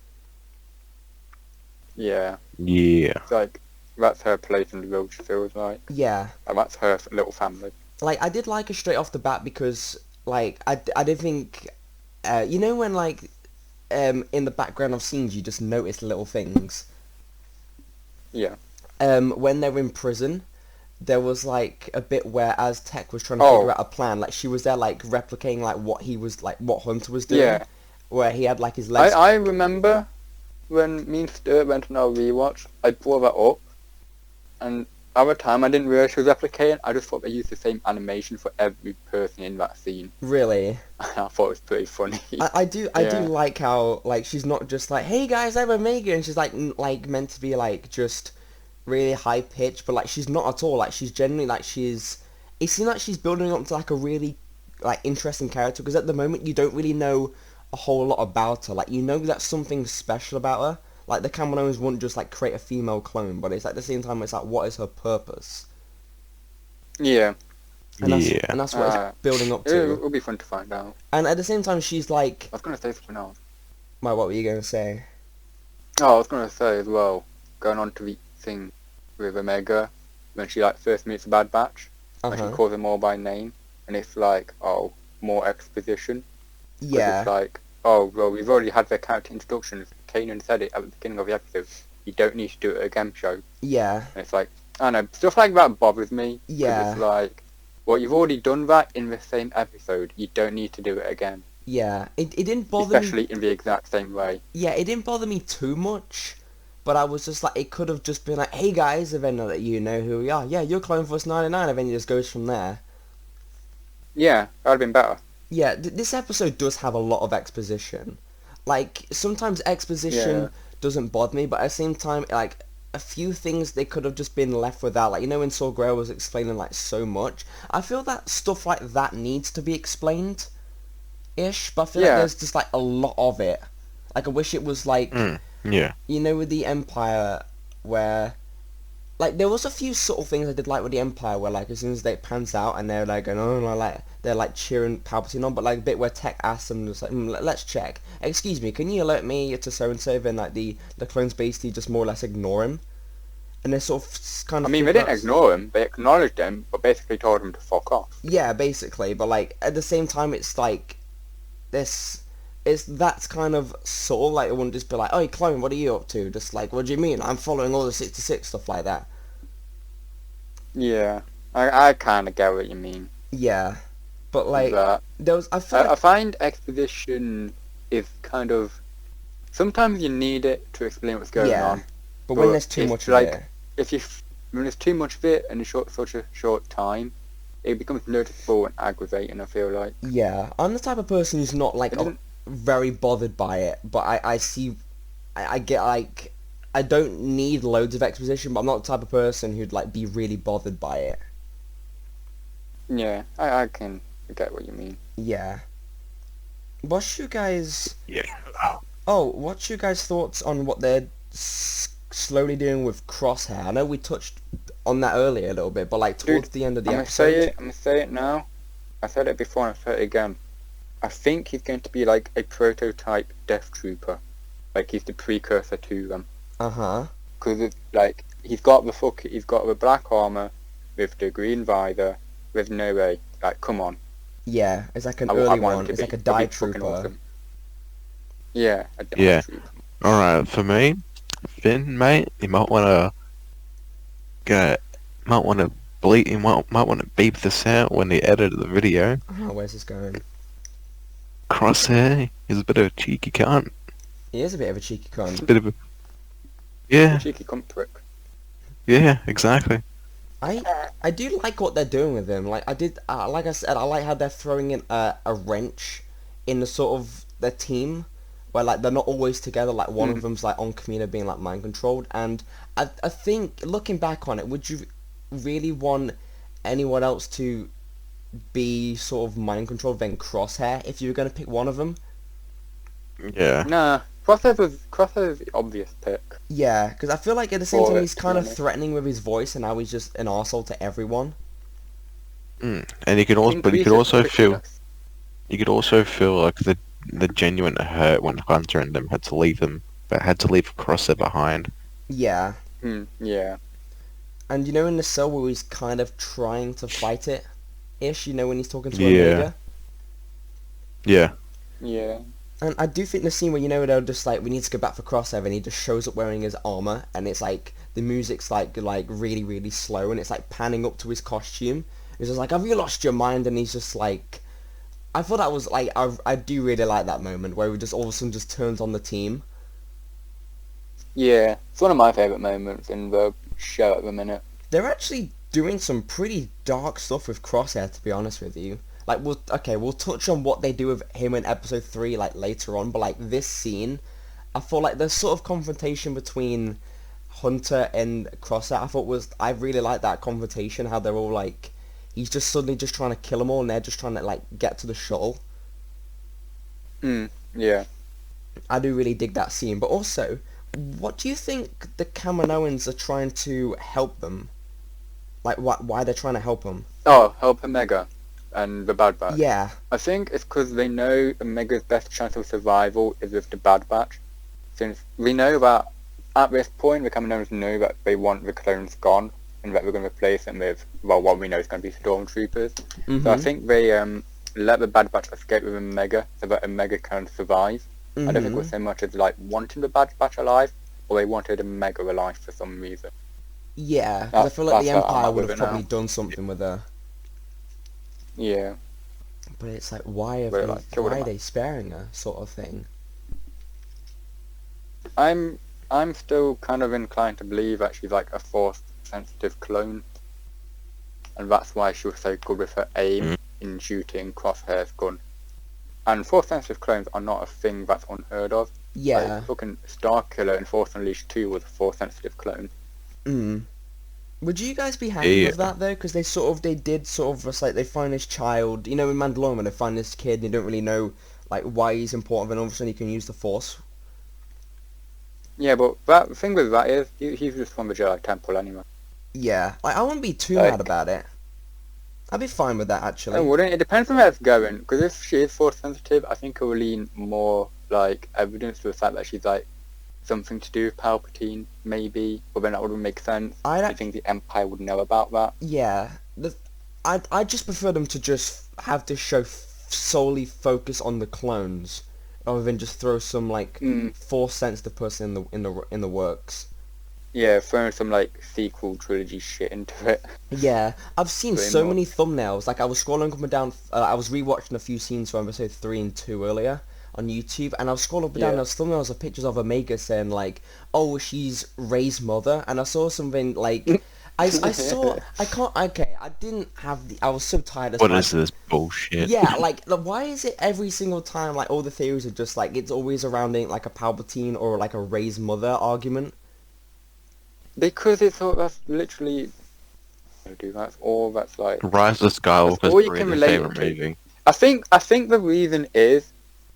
Yeah. Yeah. It's like, that's her place in the world, she feels like. Yeah, And that's her little family. like I did like her straight off the bat because like I did think you know when like in the background of scenes you just notice little things. Yeah. When they were in prison, there was like a bit where Aztec was trying to Oh. figure out a plan. Like she was there, like replicating like what he was like, what Hunter was doing, Yeah. where he had like his legs. I remember when me and Stuart went on our rewatch, I brought that up, and at the time I didn't realise she was replicating. I just thought they used the same animation for every person in that scene. Really, I thought it was pretty funny. I do Yeah. like how like she's not just like, hey guys, I'm Omega, and she's like like meant to be like just really high pitched, but like she's not at all. Like she's genuinely like she's. It seems like she's building up to like a really like interesting character, because at the moment you don't really know a whole lot about her. Like you know that something special about her. Like the Kaminoans wouldn't just like create a female clone, but it's like at the same time it's like, what is her purpose? Yeah. And that's, Yeah. and that's what it's building up to. It'll be fun to find out. And at the same time she's like, I was gonna say something else. well, what were you gonna say? Oh, I was gonna say as well, going on to the thing with Omega, when she like first meets the Bad Batch, when she calls them all by name, and it's like, oh, more exposition. 'Cause Yeah. It's like, oh, well, we've already had their character introductions. Kanan said it at the beginning of the episode. You don't need to do it again, show. Yeah. And it's like, I don't know, stuff like that bothers me. 'Cause Yeah. It's like, well, you've already done that in the same episode. You don't need to do it again. Yeah. It didn't bother me. Especially in the exact same way. Yeah, it didn't bother me too much, but I was just like, it could have just been like, hey guys, and then that you know who we are. Yeah, you're Clone Force 99, and then it just goes from there. Yeah, that would have been better. Yeah, this episode does have a lot of exposition. Like, sometimes exposition Yeah. doesn't bother me, but at the same time, like, a few things they could have just been left without. Like, you know when Saul Grail was explaining, like, so much? I feel that stuff like that needs to be explained-ish, but I feel like Yeah. there's just, like, a lot of it. Like, I wish it was, like... Yeah. You know, with the Empire, where... Like, there was a few subtle things I did like with the Empire, where, like, as soon as they pans out, and they're, like, going, oh, like, they're, like, cheering Palpatine on, but, like, a bit where Tech asks them, just like, let's check. Excuse me, can you alert me to so-and-so? Then, like, the clones basically just more or less ignore him. And they're sort of, kind I of... mean, they didn't ignore him. They acknowledged him, but basically told him to fuck off. Yeah, basically, but, like, at the same time, it's, like, this... that's kind of subtle, like, it wouldn't just be like, oh, clone, what are you up to? Just like, what do you mean? I'm following all the 66 stuff like that. Yeah, I kind of get what you mean. Yeah, but like That. there was, I feel I like, find exposition is kind of... Sometimes you need it to explain what's going Yeah, on. but when but there's too it's much like- of it, If you... When there's too much of it in such a short time, it becomes noticeable and aggravating, I feel like. yeah, I'm the type of person who's not like It doesn't... very bothered by it, but I see, I get like, I don't need loads of exposition, but I'm not the type of person who'd like be really bothered by it. Yeah, I can get what you mean. Yeah. What's you guys? Yeah. What's your guys' thoughts on what they're slowly doing with Crosshair? I know we touched on that earlier a little bit, but like towards the end of the I'm episode. gonna say it now. I said it before and I'll say it again. I think he's going to be like a prototype Death Trooper. Like he's the precursor to them. Uh-huh. Because like he's got the black armor with the green visor with no way. Like come on. Yeah, it's like an I early want him one. to It's be- like a to be die fucking trooper. awesome. Yeah, a Yeah. Trooper. Alright, for me, Finn, mate, you might wanna beep this out when they edit the video. Oh, where's this going? Crosshair is a bit of a cheeky cunt. He is a bit of a cheeky It's a cunt. bit of a... Yeah, Cheeky cunt prick. yeah, exactly. I do like what they're doing with him. Like like I said, I like how they're throwing in a wrench in the sort of their team, where like they're not always together. Like one of them's like on Kamino being like mind controlled, and I think looking back on it, would you really want anyone else to be sort of mind controlled than Crosshair if you were going to pick one of them? Yeah. Nah, Crosshair's the obvious pick. Yeah, because I feel like at the same Or time it, he's to be kind of honest. threatening with his voice, and now he's just an arsehole to everyone. And you could also, but you could also feel like the genuine hurt when Hunter and them had to leave him, but had to leave Crosshair behind. Yeah. Yeah. And you know in the cell where he's kind of trying to fight it-ish, you know when he's talking to Yeah. Omega? Yeah. Yeah. And I do think the scene where, they're just like, we need to go back for Crosshair, and he just shows up wearing his armor, and it's like, the music's like really, really slow, and it's like panning up to his costume. It's just like, have you lost your mind? And he's just like, I thought that was like, I do really like that moment where he just all of a sudden just turns on the team. Yeah, it's one of my favourite moments in the show at the minute. They're actually doing some pretty dark stuff with Crosshair, to be honest with you. Like, we'll touch on what they do with him in episode 3, like, later on, but, like, this scene, I feel like the sort of confrontation between Hunter and Crosshair, I really liked that confrontation, how they're all, like, he's just suddenly just trying to kill them all, and they're just trying to, like, get to the shuttle. Yeah. I do really dig that scene, but also, what do you think the Kaminoans are trying to help them? Like, why they're trying to help them? Oh, help Omega and the Bad Batch. Yeah. I think it's because they know Omega's best chance of survival is with the Bad Batch. Since we know that at this point, the Kaminoans know that they want the clones gone and that they're going to replace them with, well, what we know is going to be stormtroopers. Mm-hmm. So I think they let the Bad Batch escape with Omega so that Omega can survive. Mm-hmm. I don't think it was so much as like wanting the Bad Batch alive, or they wanted Omega alive for some reason. Yeah, because I feel like the That's what I'm Empire at would with have it probably now. done something with her. Yeah. But it's like, why But, like, kill why them are off. they sparing her, sort of thing? I'm still kind of inclined to believe that she's like a Force-sensitive clone, and that's why she was so good with her aim in shooting Crosshair's gun. And Force-sensitive clones are not a thing that's unheard of. Yeah. Like, fucking Starkiller in Force Unleashed 2 was a Force-sensitive clone. Would you guys be happy with that though? Because they did just like, they find this child, in Mandalorian when they find this kid and they don't really know like why he's important, and all of a sudden he can use the Force. Yeah, but the thing with that is, he's just from the Jedi Temple anyway. Yeah, like I wouldn't be too Like- mad about it. I'd be fine with that actually. I wouldn't. It depends on where it's going. Because if she is Force sensitive, I think it will lean more like evidence to the fact that she's like something to do with Palpatine, maybe. But then that wouldn't make sense. I think the Empire would know about that. Yeah, I just prefer them to just have this show solely focus on the clones, rather than just throw some like Force sensitive person in the works. Yeah, throwing some like sequel trilogy shit into it. Yeah, I've seen Pretty so much. many thumbnails. Like I was scrolling up and down. I was rewatching a few scenes from episode 3 and 2 earlier on YouTube, and I was scrolling up and down. Yeah. Those thumbnails of pictures of Omega saying like, "Oh, she's Rey's mother," and I saw something like. I saw. I can't. Okay, I didn't have the. I was so tired. What is this bullshit? Yeah, like why is it every single time like all the theories are just like it's always surrounding like a Palpatine or like a Rey's mother argument? Because it's all, that's literally... Dude, that's all that's like... Rise of Skywalker That's all is you can my relate favorite it to. movie. I think the reason is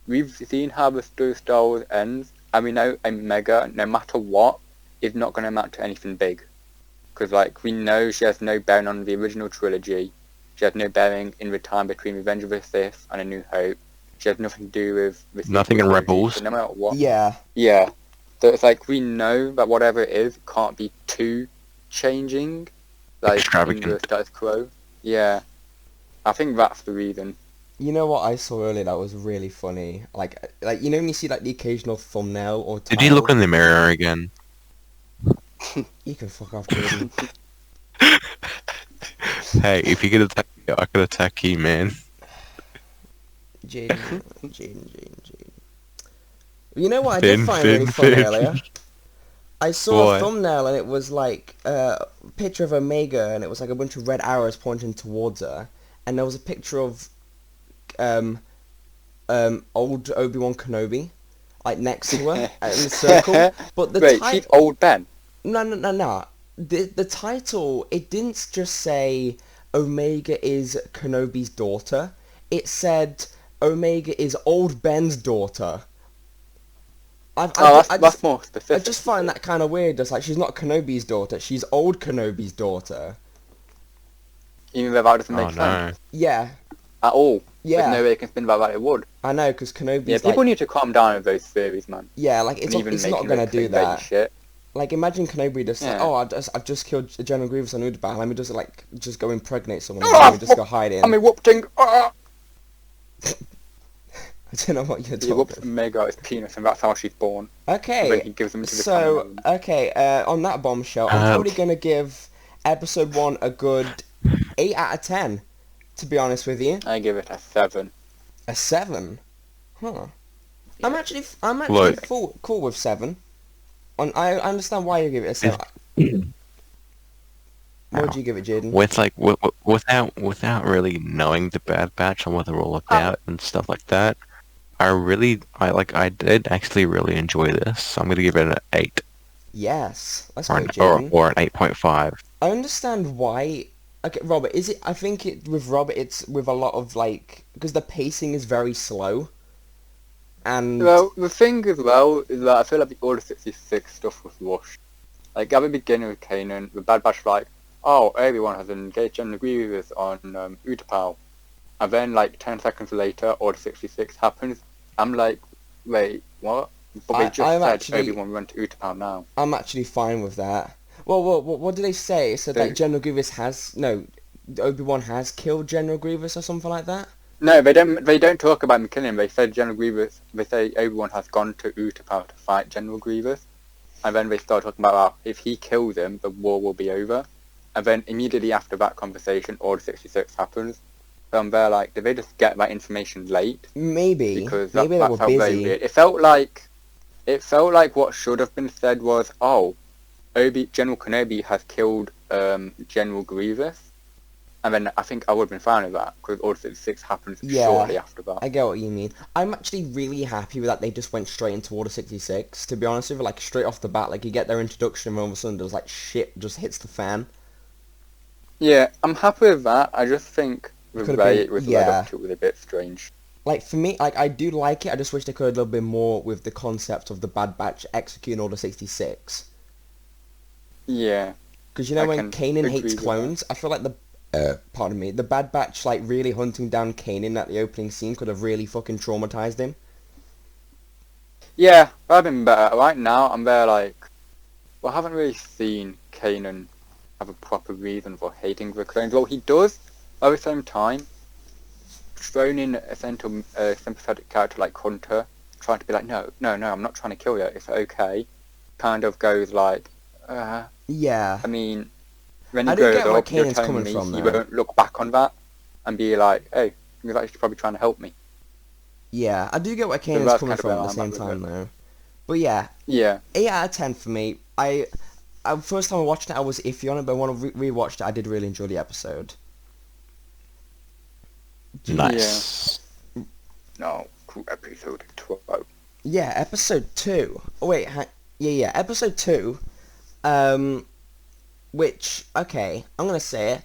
we've seen how the story of Star Wars ends, and we know Omega, no matter what, is not going to amount to anything big. Because like we know she has no bearing on the original trilogy. She has no bearing in the time between Revenge of the Sith and A New Hope. She has nothing to do with the Nothing in sequel trilogy, Rebels. so no matter what. Yeah. Yeah. So it's like we know that whatever it is can't be too changing, like in the Extravagant. status quo. Yeah. I think that's the reason. You know what I saw earlier that was really funny? Like when you see like the occasional thumbnail or title. Did he look in the mirror again? You can fuck off, Jordan. Hey, if you could attack me, I could attack you, man. Jaden. You know what I did find really Finn. funny earlier? I saw What? a thumbnail and it was like a picture of Omega and it was like a bunch of red arrows pointing towards her, and there was a picture of old Obi-Wan Kenobi like next to her in the circle. But the Wait, title, she's old Ben. no. The title, it didn't just say Omega is Kenobi's daughter. It said Omega is old Ben's daughter. That's more I specific. just find that kind of weird. Just like she's not Kenobi's daughter, she's old Kenobi's daughter. Even though that doesn't Oh make no. sense Yeah, at all. yeah. There's no way they can spin about that it would. I know, because Kenobi's Yeah, people need to calm down with those theories, man. yeah, like it's And even not making gonna those do clickbait that. Shit. Like imagine Kenobi just like, Yeah. oh, I've just killed General Grievous on Udabah. Let me just go impregnate someone and let me just go hide in. I'm erupting. Ah! don't know what you're He rips talking. Omega out his penis, and that's how she's born. And then Okay, he gives them to the so Kaminoans. okay, on that bombshell, I'm Uh, probably gonna give episode 1 a good 8 out of 10. To be honest with you, I give it a 7. a 7. Huh. I'm Yeah. actually Look, cool with 7. I understand why you give it a 7. What would now, you give it, Jaden? with like without really knowing the Bad Batch and what they're all about and stuff like that, I did actually really enjoy this. I'm gonna give it an 8 Yes, let's or go, an Jaden. or an 8.5. I understand why. Okay, Robert, is it? I think with Robert, it's with a lot of like because the pacing is very slow, and Well, the thing as well is that I feel like the Order 66 stuff was rushed. Like, at the beginning of Kanan, the Bad Batch were like, oh, everyone has engaged General Grievous on Utapau. And then, like, 10 seconds later, Order 66 happens. I'm like, wait, what? But they just I'm said actually everyone went to Utapau now. I'm actually fine with that. Well, what did they say? It said They, that General Grievous has no, Obi-Wan has killed General Grievous or something like that. no, they don't. They don't talk about McKinnon. They said General Grievous. They say everyone has gone to Utapau to fight General Grievous, and then they start talking about how if he kills him, the war will be over. And then immediately after that conversation, Order 66 happens. So I'm there like, did they just get that information late? Maybe, Because maybe they that were felt very busy. weird. It felt like what should have been said was, oh, General Kenobi has killed General Grievous. And then I think I would have been fine with that, because Order 66 happens Yeah. shortly after that. I get what you mean. I'm actually really happy with that they just went straight into Order 66. To be honest with you, like straight off the bat, like you get their introduction and all of a sudden there's like shit just hits the fan. Yeah, I'm happy with that. I just think the Could've way been- it was yeah. led up to was a bit strange. Like for me, like I do like it. I just wish they could have a little bit more with the concept of the Bad Batch executing Order 66. Yeah. Because you know I when can Kanan agree hates with clones, I feel like pardon me, the Bad Batch like really hunting down Kanan at the opening scene could have really fucking traumatized him. Yeah, that'd been better. Right now, I'm there like, well, I haven't really seen Kanan have a proper reason for hating the clones. Well, he does, at the same time, thrown in a sympathetic character like Hunter, trying to be like, no, I'm not trying to kill you, it's okay, kind of goes like, Yeah. I mean, when he I do grows get where up, you're Kanan's telling coming me from, he though. won't look back on that and be like, hey, he was actually probably trying to help me. Yeah, I do get where So Kanan's that's coming kind of from at where the I'm same at with time, it. though. But yeah, Yeah. 8 out of 10 for me. I first time I watched it, I was iffy on it, but when I rewatched it, I did really enjoy the episode. Nice. No, cool episode 12. Yeah, episode 2. Oh, wait, yeah, episode 2. Which, okay, I'm gonna say it.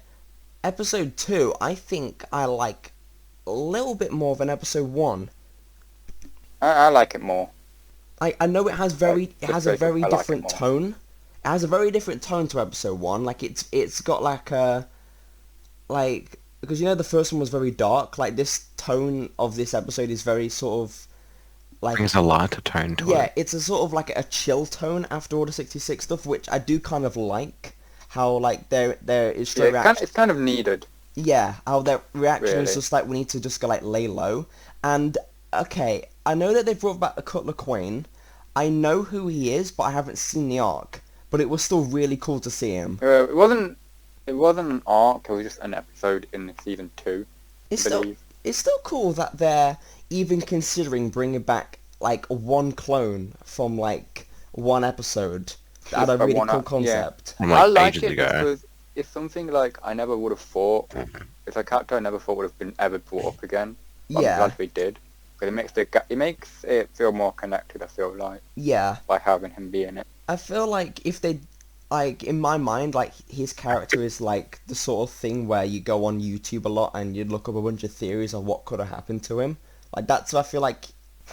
Episode 2, I think I like a little bit more than episode 1. I like it more. I know it has Like, it has a just because very I like it different more. tone. It has a very different tone to episode 1. Like it's got like a like because you know the first one was very dark. Like this tone of this episode is very sort of like Brings a lighter tone to yeah, it. it's a sort of like a chill tone after Order 66 stuff, which I do kind of like. How like there is Yeah, straight reaction. it's kind of needed. Yeah, how their reaction is Really. just like we need to just go like lay low. And okay, I know that they brought back the Cutler Queen. I know who he is, but I haven't seen the arc. But it was still really cool to see him. It wasn't an arc. It was just an episode in season 2. It's I still believe. it's still cool that they're even considering bringing back like one clone from like one episode. That had a Just really one cool up, yeah. concept. From I like like ages it ago. because it's something like I never would have thought. It's a character I never thought would have been ever brought up again. But Yeah. I'm glad we did. Because it makes it feel more connected. I feel like Yeah. by having him be in it. I feel like if they, like, in my mind, like, his character is, like, the sort of thing where you go on YouTube a lot and you look up a bunch of theories of what could have happened to him. Like, that's where I feel like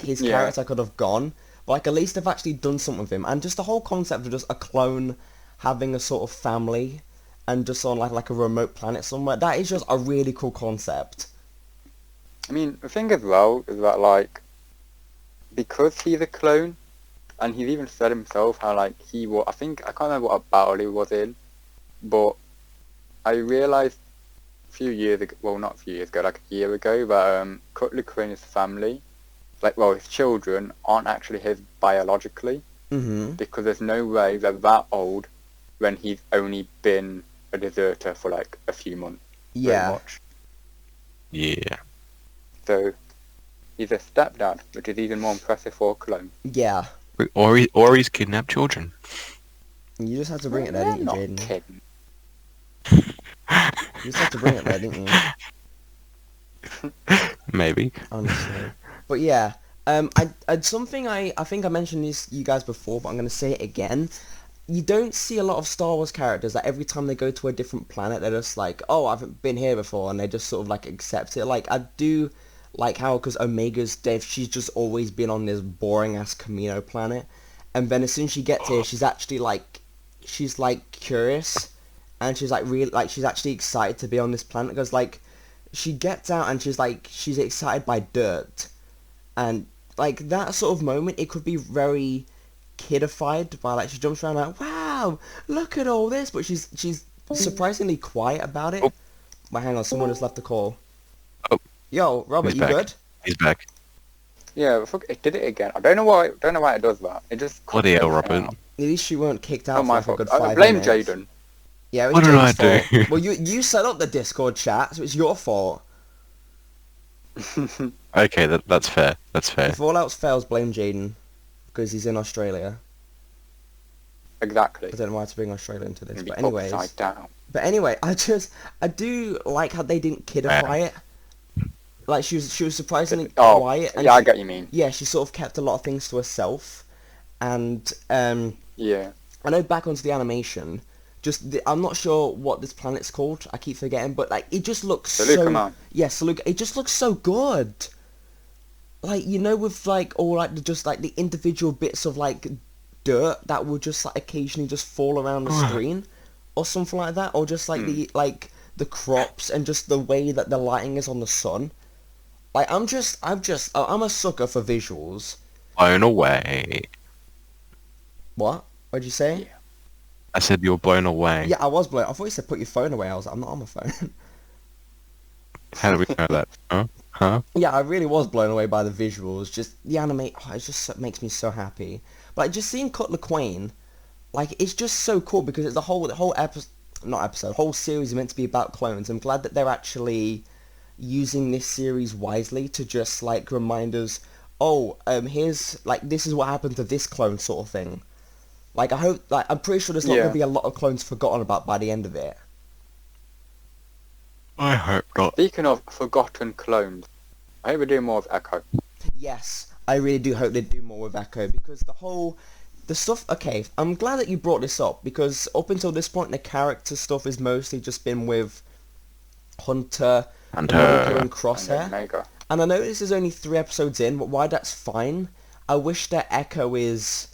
his Yeah. character could have gone. But, like, at least they've actually done something with him. And just the whole concept of just a clone having a sort of family and just on, like a remote planet somewhere, that is just a really cool concept. I mean, the thing as well is that like because he's a clone, and he's even said himself how like he was. I think I can't remember what battle he was in, but I realized a few years ago, well not a few years ago, like a year ago, that Cutler Crane's family his children aren't actually his biologically, Mm-hmm. because there's no way they're that old when he's only been a deserter for like a few months, pretty Yeah. much. Yeah. So he's a stepdad, which is even more impressive for a clone. Yeah. Or he's kidnapped children. You just had to bring it there, They're didn't you, not Jaden? kidding. You just had to bring it there, didn't you? Maybe. Honestly. But yeah, something I think I mentioned this you guys before, but I'm gonna say it again. You don't see a lot of Star Wars characters that every time they go to a different planet, they're just like, oh, I haven't been here before, and they just sort of like accept it. Like I do like how, because Omega's Dave, she's just always been on this boring ass Camino planet, and then as soon as she gets here, she's actually like, she's like curious, and she's like really like she's actually excited to be on this planet, because like she gets out and she's like she's excited by dirt, and like that sort of moment, it could be very kidified by like she jumps around like, wow, look at all this, but she's surprisingly quiet about it. Oh. But hang on, someone just left the call. Oh. Yo, Robert, He's you back. good? He's back. Yeah, fuck, it did it again. I don't know why it does that. It just Bloody hell, cuts Robert. out. At least you weren't kicked out Not for my like a fault. good I 5 blame minutes. Jaden. Yeah, it was What did I Jaden's do? fault. Well, you set up the Discord chat, so it's your fault. Okay, that's fair. That's fair. If all else fails, blame Jaden, because he's in Australia. Exactly. I don't know why to bring Australia into this, Gonna be but anyways. upside down. But anyway, I do like how they didn't kidify it. Like she was surprisingly Oh, quiet, and yeah, I she, get what you mean. yeah, she sort of kept a lot of things to herself. And Yeah. I know, back onto the animation, I'm not sure what this planet's called. I keep forgetting, but like it just looks So Luke, so. come on. Yeah, Saluka. It just looks so good. Like, you know, with like all like just like the individual bits of like dirt that would just like occasionally just fall around the screen, or something like that, or just like the crops and just the way that the lighting is on the sun. Like I'm a sucker for visuals. Blown away. What? What'd you say? Yeah. I said you're blown away. Yeah, I was blown. I thought you said put your phone away. I was like, I'm not on my phone. How do we know that? Huh? Yeah, I really was blown away by the visuals. Just the anime, it just makes me so happy. But like, just seeing Cutler Quain, like it's just so cool, because it's the whole episode, not episode, whole series is meant to be about clones. I'm glad that they're actually using this series wisely to just like remind us, oh, here's like this is what happened to this clone, sort of thing. Like I hope, like I'm pretty sure there's not Yeah. gonna be a lot of clones forgotten about by the end of it. I hope not. Speaking of forgotten clones, I hope we do more of Echo. Yes, I really do hope they do more with Echo, because the stuff, okay, I'm glad that you brought this up, because up until this point the character stuff has mostly just been with Hunter, And Omega, and And Crosshair. Omega. And I know this is only 3 episodes in, but while that's fine, I wish that Echo is,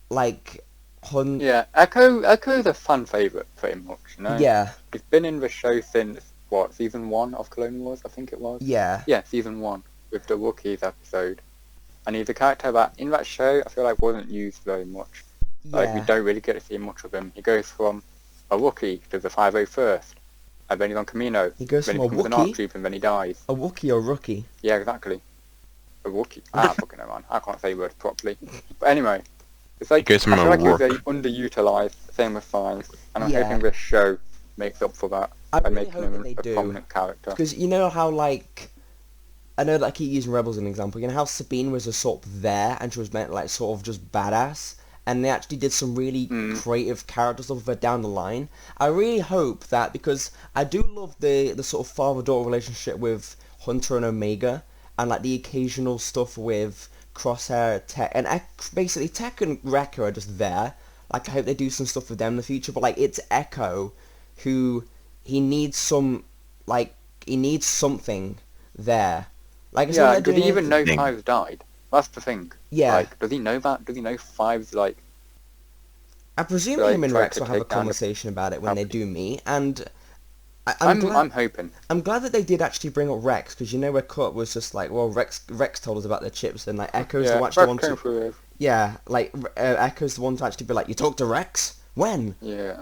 like, Yeah, Echo is a fan favourite, pretty much, you know? yeah, He's been in the show since, what, season 1 of Clone Wars, I think it was? yeah, Yeah, season 1, with the Wookiees episode. And he's a character that, in that show, I feel like wasn't used very much. Like, we yeah. don't really get to see much of him. He goes from a Wookiee to the 501st, and then he's on Camino. He goes then from he a becomes an Wookiee? ARC trooper, and then he dies. A Wookiee or Rookie? Yeah, exactly. A Wookiee. I don't fucking know, man. I can't say words properly. But anyway, it's like, He goes from I feel a like he was Rook. very underutilised, same with Science, and I'm Yeah. hoping this show makes up for that I by really making hope him that they a do. prominent character. Because you know how, like, I know that I keep using Rebels as an example. You know how Sabine was a sort of there, and she was meant like sort of just badass, and they actually did some really creative character stuff with her down the line. I really hope that, because I do love the sort of father-daughter relationship with Hunter and Omega, and like the occasional stuff with Crosshair, Tech, and basically Tech and Wrecker are just there. Like I hope they do some stuff with them in the future, but like it's Echo, who he needs something there. Like, it's not Yeah, like does doing he even know anything. Five's died? That's the thing. Yeah. Like, does he know that? Does he know Five's, like... I presume like, him and try Rex to will have a take down the conversation about it when they company? do meet, and I'm glad, I'm hoping. I'm glad that they did actually bring up Rex, because you know where Cut was just like, well, Rex told us about the chips, and like Echo's Yeah, the actual one Rex came to, through it. yeah, like Echo's the one to actually be like, you talked to Rex? When? Yeah.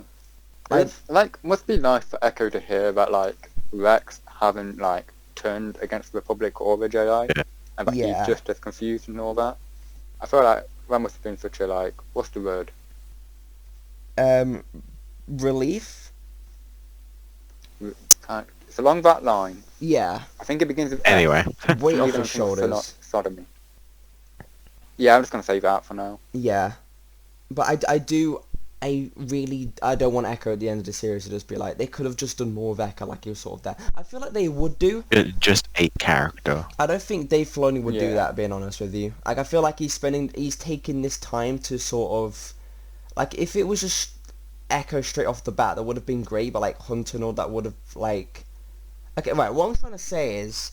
Like- It's, like, must be nice for Echo to hear that, like, Rex haven't, like, turned against the Republic or the Jedi. Yeah. and that he's Yeah. just as confused and all that. I feel like that must have been such a like, what's the word? Relief? It's along that line. Yeah. I think it begins with Anyway, F. Weight For me, off then his I think shoulders. sodomy. Yeah, I'm just gonna say that for now. Yeah. But I don't want Echo at the end of the series to just be like, they could have just done more of Echo, like he was sort of there. I feel like they would do. just a character. I don't think Dave Filoni would do Yeah. that, being honest with you. Like, I feel like he's taking this time to sort of, like, if it was just Echo straight off the bat, that would have been great, but, like, Hunter and all that would have, like... Okay, right, what I'm trying to say is,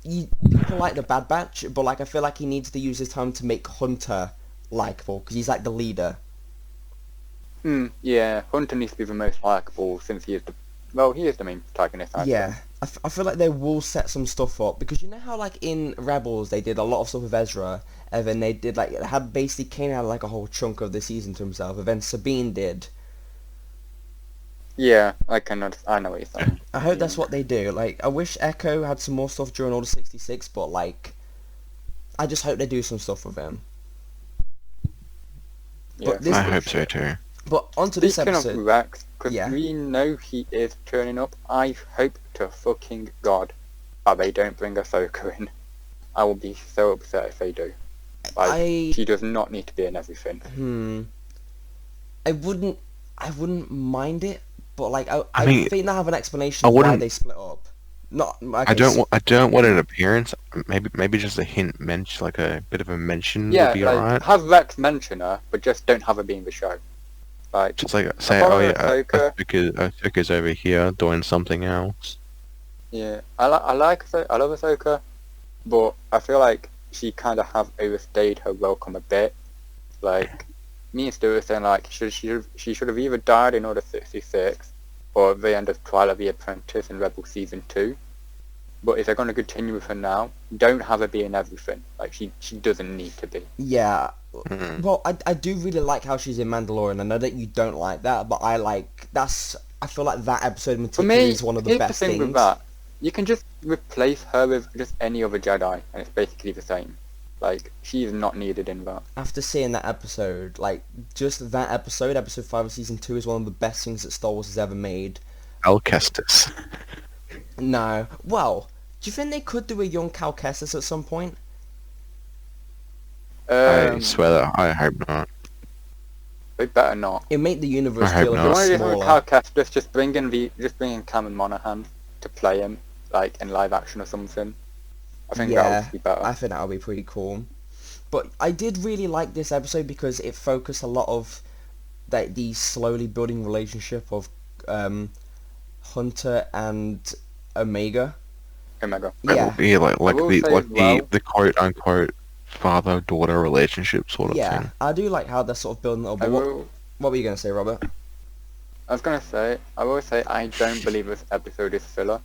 people like the Bad Batch, but, like, I feel like he needs to use his time to make Hunter likable, because he's, like, the leader. Yeah, Hunter needs to be the most likable since he is the main protagonist. Yeah, I feel like they will set some stuff up, because you know how like in Rebels they did a lot of stuff with Ezra, and then they did like had basically Kane had like a whole chunk of the season to himself, and then Sabine did. Yeah, I know what you're saying. I hope that's what they do. Like, I wish Echo had some more stuff during Order 66, but like, I just hope they do some stuff with him. Yeah, But this- I hope so too. But onto this Speaking episode, of Rex, because Yeah. we know he is turning up, I hope to fucking God that they don't bring Ahsoka in. I will be so upset if they do. Like, she does not need to be in everything. I wouldn't mind it, but like, I mean, think they have an explanation I of why wouldn't- they split up. Not, okay, I don't want an appearance. Maybe just a hint, like a bit of a mention Yeah, would be like, alright. have Rex mention her, but just don't have her be in the show. Like, Just like say, follow oh yeah, Ahsoka. Ahsoka's over here doing something else. yeah, I love Ahsoka, but I feel like she kind of have overstayed her welcome a bit. Like, me and Stu were saying, like, she should have either died in Order 66, or at the end of Trial of the Apprentice in Rebel Season 2. But if they're going to continue with her now, don't have her be in everything. Like, she doesn't need to be. Yeah. Mhm. Well, I do really like how she's in Mandalorian. I know that you don't like that, but I feel like that episode in For particular me, is one of the here's best the thing things. with that. You can just replace her with just any other Jedi, and it's basically the same. Like, she is not needed in that. After seeing that episode, like, just that episode 5 of Season 2 is one of the best things that Star Wars has ever made. Cal Kestis. No. Well, do you think they could do a young Cal Kestis at some point? I swear that I hope not. They better not. It made the universe I hope feel a not. They bit want to do something with smaller. Cal Kestis, just bring in Cameron Monaghan to play him, like, in live action or something. I think that would be better. I think that would be pretty cool. But I did really like this episode because it focused a lot of the slowly building relationship of Hunter and Omega. Omega. Yeah. Yeah, like will say as the well- the quote unquote father-daughter relationship sort of Yeah, thing. I do like how they're sort of building it up. I But will what were you going to say, Robert? I will say I don't believe this episode is filler.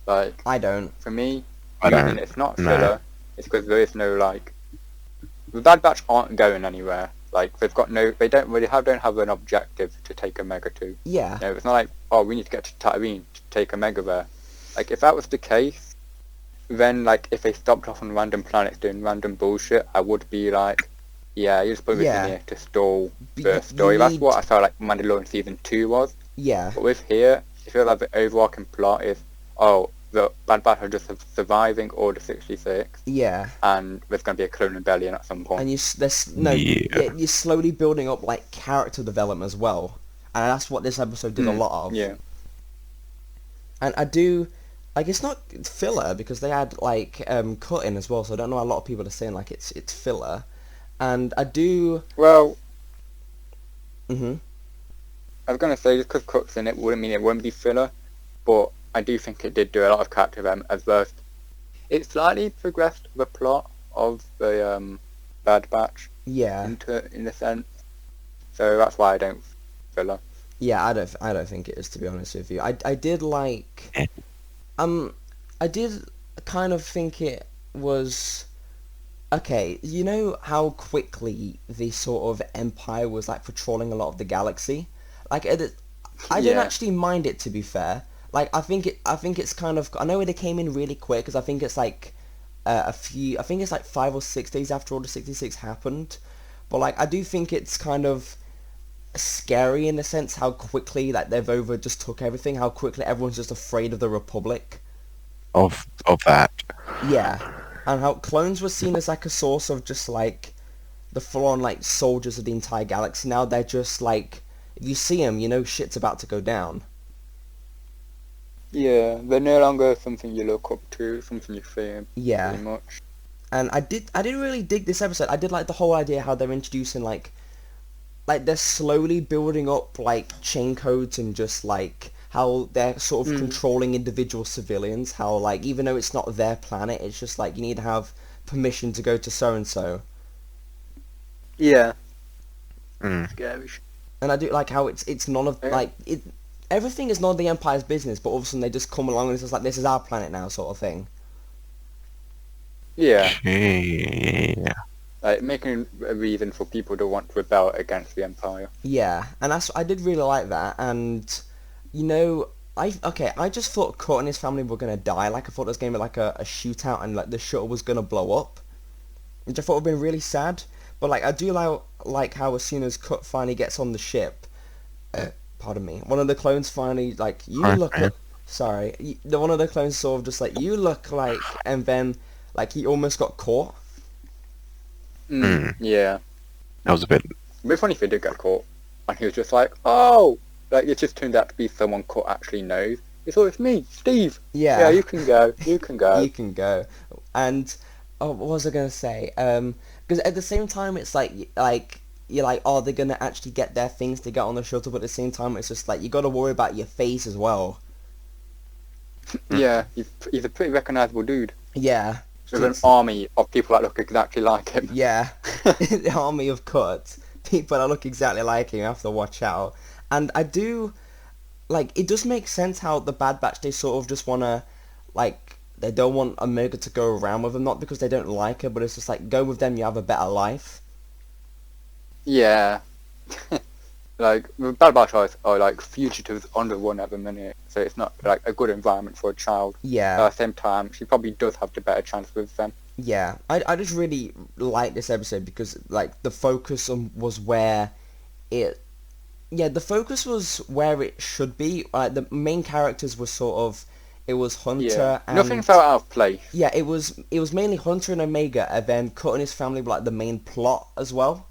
Like, I don't. for me, I the reason don't. it's not No. filler is because there is no, like, the Bad Batch aren't going anywhere. Like, they don't have an objective to take Omega to. Yeah. No, it's not like, oh, we need to get to Tatooine to take Omega there. Like, if that was the case, then, like, if they stopped off on random planets doing random bullshit, I would be like, yeah, you just put this Yeah. in here to stall But the you story. That's need- what I felt like Mandalorian Season 2 was. Yeah. But with here, I feel like the overarching plot is, oh, the Bad Batch are just surviving Order 66, Yeah. and there's going to be a clone rebellion at some point. And you're slowly building up like character development as well, and that's what this episode did a lot of. Yeah. And I do, like, it's not filler because they had like cutting as well, so I don't know. A lot of people are saying like it's filler, and I do. Well, Mhm. I was going to say, just because Cook's in it wouldn't mean it won't be filler, but I do think it did do a lot of character development as well. It slightly progressed the plot of the Bad Batch Yeah. in a sense, so that's why I don't filler. Yeah. I don't think it is, to be honest with you. I did like. I did kind of think it was. Okay, you know how quickly the sort of Empire was like patrolling a lot of the galaxy? Like, I don't Yeah. actually mind it, to be fair. Like, I think it's kind of, I know they came in really quick, because I think it's like, a few. I think it's like 5 or 6 days after Order 66 happened. But like, I do think it's kind of scary in a sense how quickly like they've over just took everything. How quickly everyone's just afraid of the Republic. Of that. Yeah, and how clones were seen as like a source of just like the full-on like soldiers of the entire galaxy. Now they're just like, if you see them, you know shit's about to go down. Yeah, they're no longer something you look up to, something you fear, Yeah. pretty much. And I did really dig this episode. I did like the whole idea how they're introducing like they're slowly building up like chain codes and just like how they're sort of controlling individual civilians. How like even though it's not their planet, it's just like you need to have permission to go to so and so. Yeah. Mm. Scary. And I do like how it's none of like it. Everything is none of the Empire's business, but all of a sudden they just come along and it's just like this is our planet now, sort of thing. Yeah. Yeah. Like making a reason for people to want to rebel against the Empire. Yeah, and I did really like that, and you know, I just thought Kurt and his family were gonna die. Like I thought there was gonna be like a shootout and like the shuttle was gonna blow up, which I thought would have been really sad. But like I do like how as soon as Kurt finally gets on the ship, pardon me, one of the clones finally like you look like, sorry, one of the clones sort of just like you look like, and then like he almost got caught. Yeah. That was a bit. It'd be funny if he did get caught, and he was just like, oh! Like, it just turned out to be someone Kurt actually knows. He thought, it's me, Steve! Yeah. Yeah, you can go, you can go. You can go. And, what was I going to say? Because at the same time, it's like, you're like, oh, they're going to actually get their things to get on the shuttle, but at the same time, it's just like, you got to worry about your face as well. Yeah, he's a pretty recognisable dude. Yeah. There's an army of people that look exactly like him. Yeah. The army of Kurt. People that look exactly like him, you have to watch out. And I do, like, it does make sense how the Bad Batch, they sort of just want to, like, they don't want Omega to go around with them, not because they don't like her, but it's just like, go with them, you have a better life. Yeah. Like, the Bad Batch are like fugitives on the run at the minute, so it's not like a good environment for a child. Yeah. At the same time, she probably does have the better chance with them. Yeah, I just really like this episode because like the focus was where it, the focus was where it should be. The main characters were sort of, it was Hunter and nothing felt out of place. Yeah, it was mainly Hunter and Omega, and then Kurt and his family were like the main plot as well.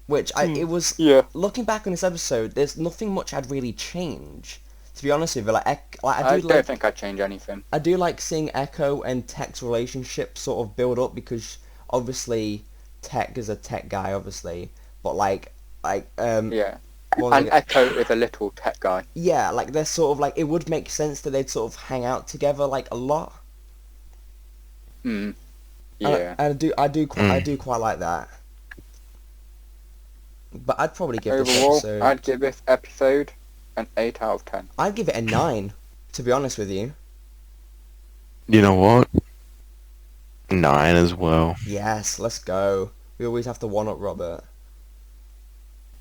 Which it was. Yeah. Looking back on this episode, there's nothing much I'd really change. To be honest with you, I don't think I'd change anything. I do like seeing Echo and Tech's relationship sort of build up because obviously Tech is a tech guy, obviously, but Yeah. And Echo is a little tech guy. Yeah, like they're sort of like, it would make sense that they'd sort of hang out together like a lot. Yeah. And I do quite like that. But I'd probably give this Overall, episode. I'd give this episode an 8 out of 10. I'd give it a 9, to be honest with you. You know what? 9 as well. Yes, let's go. We always have to one-up Robert.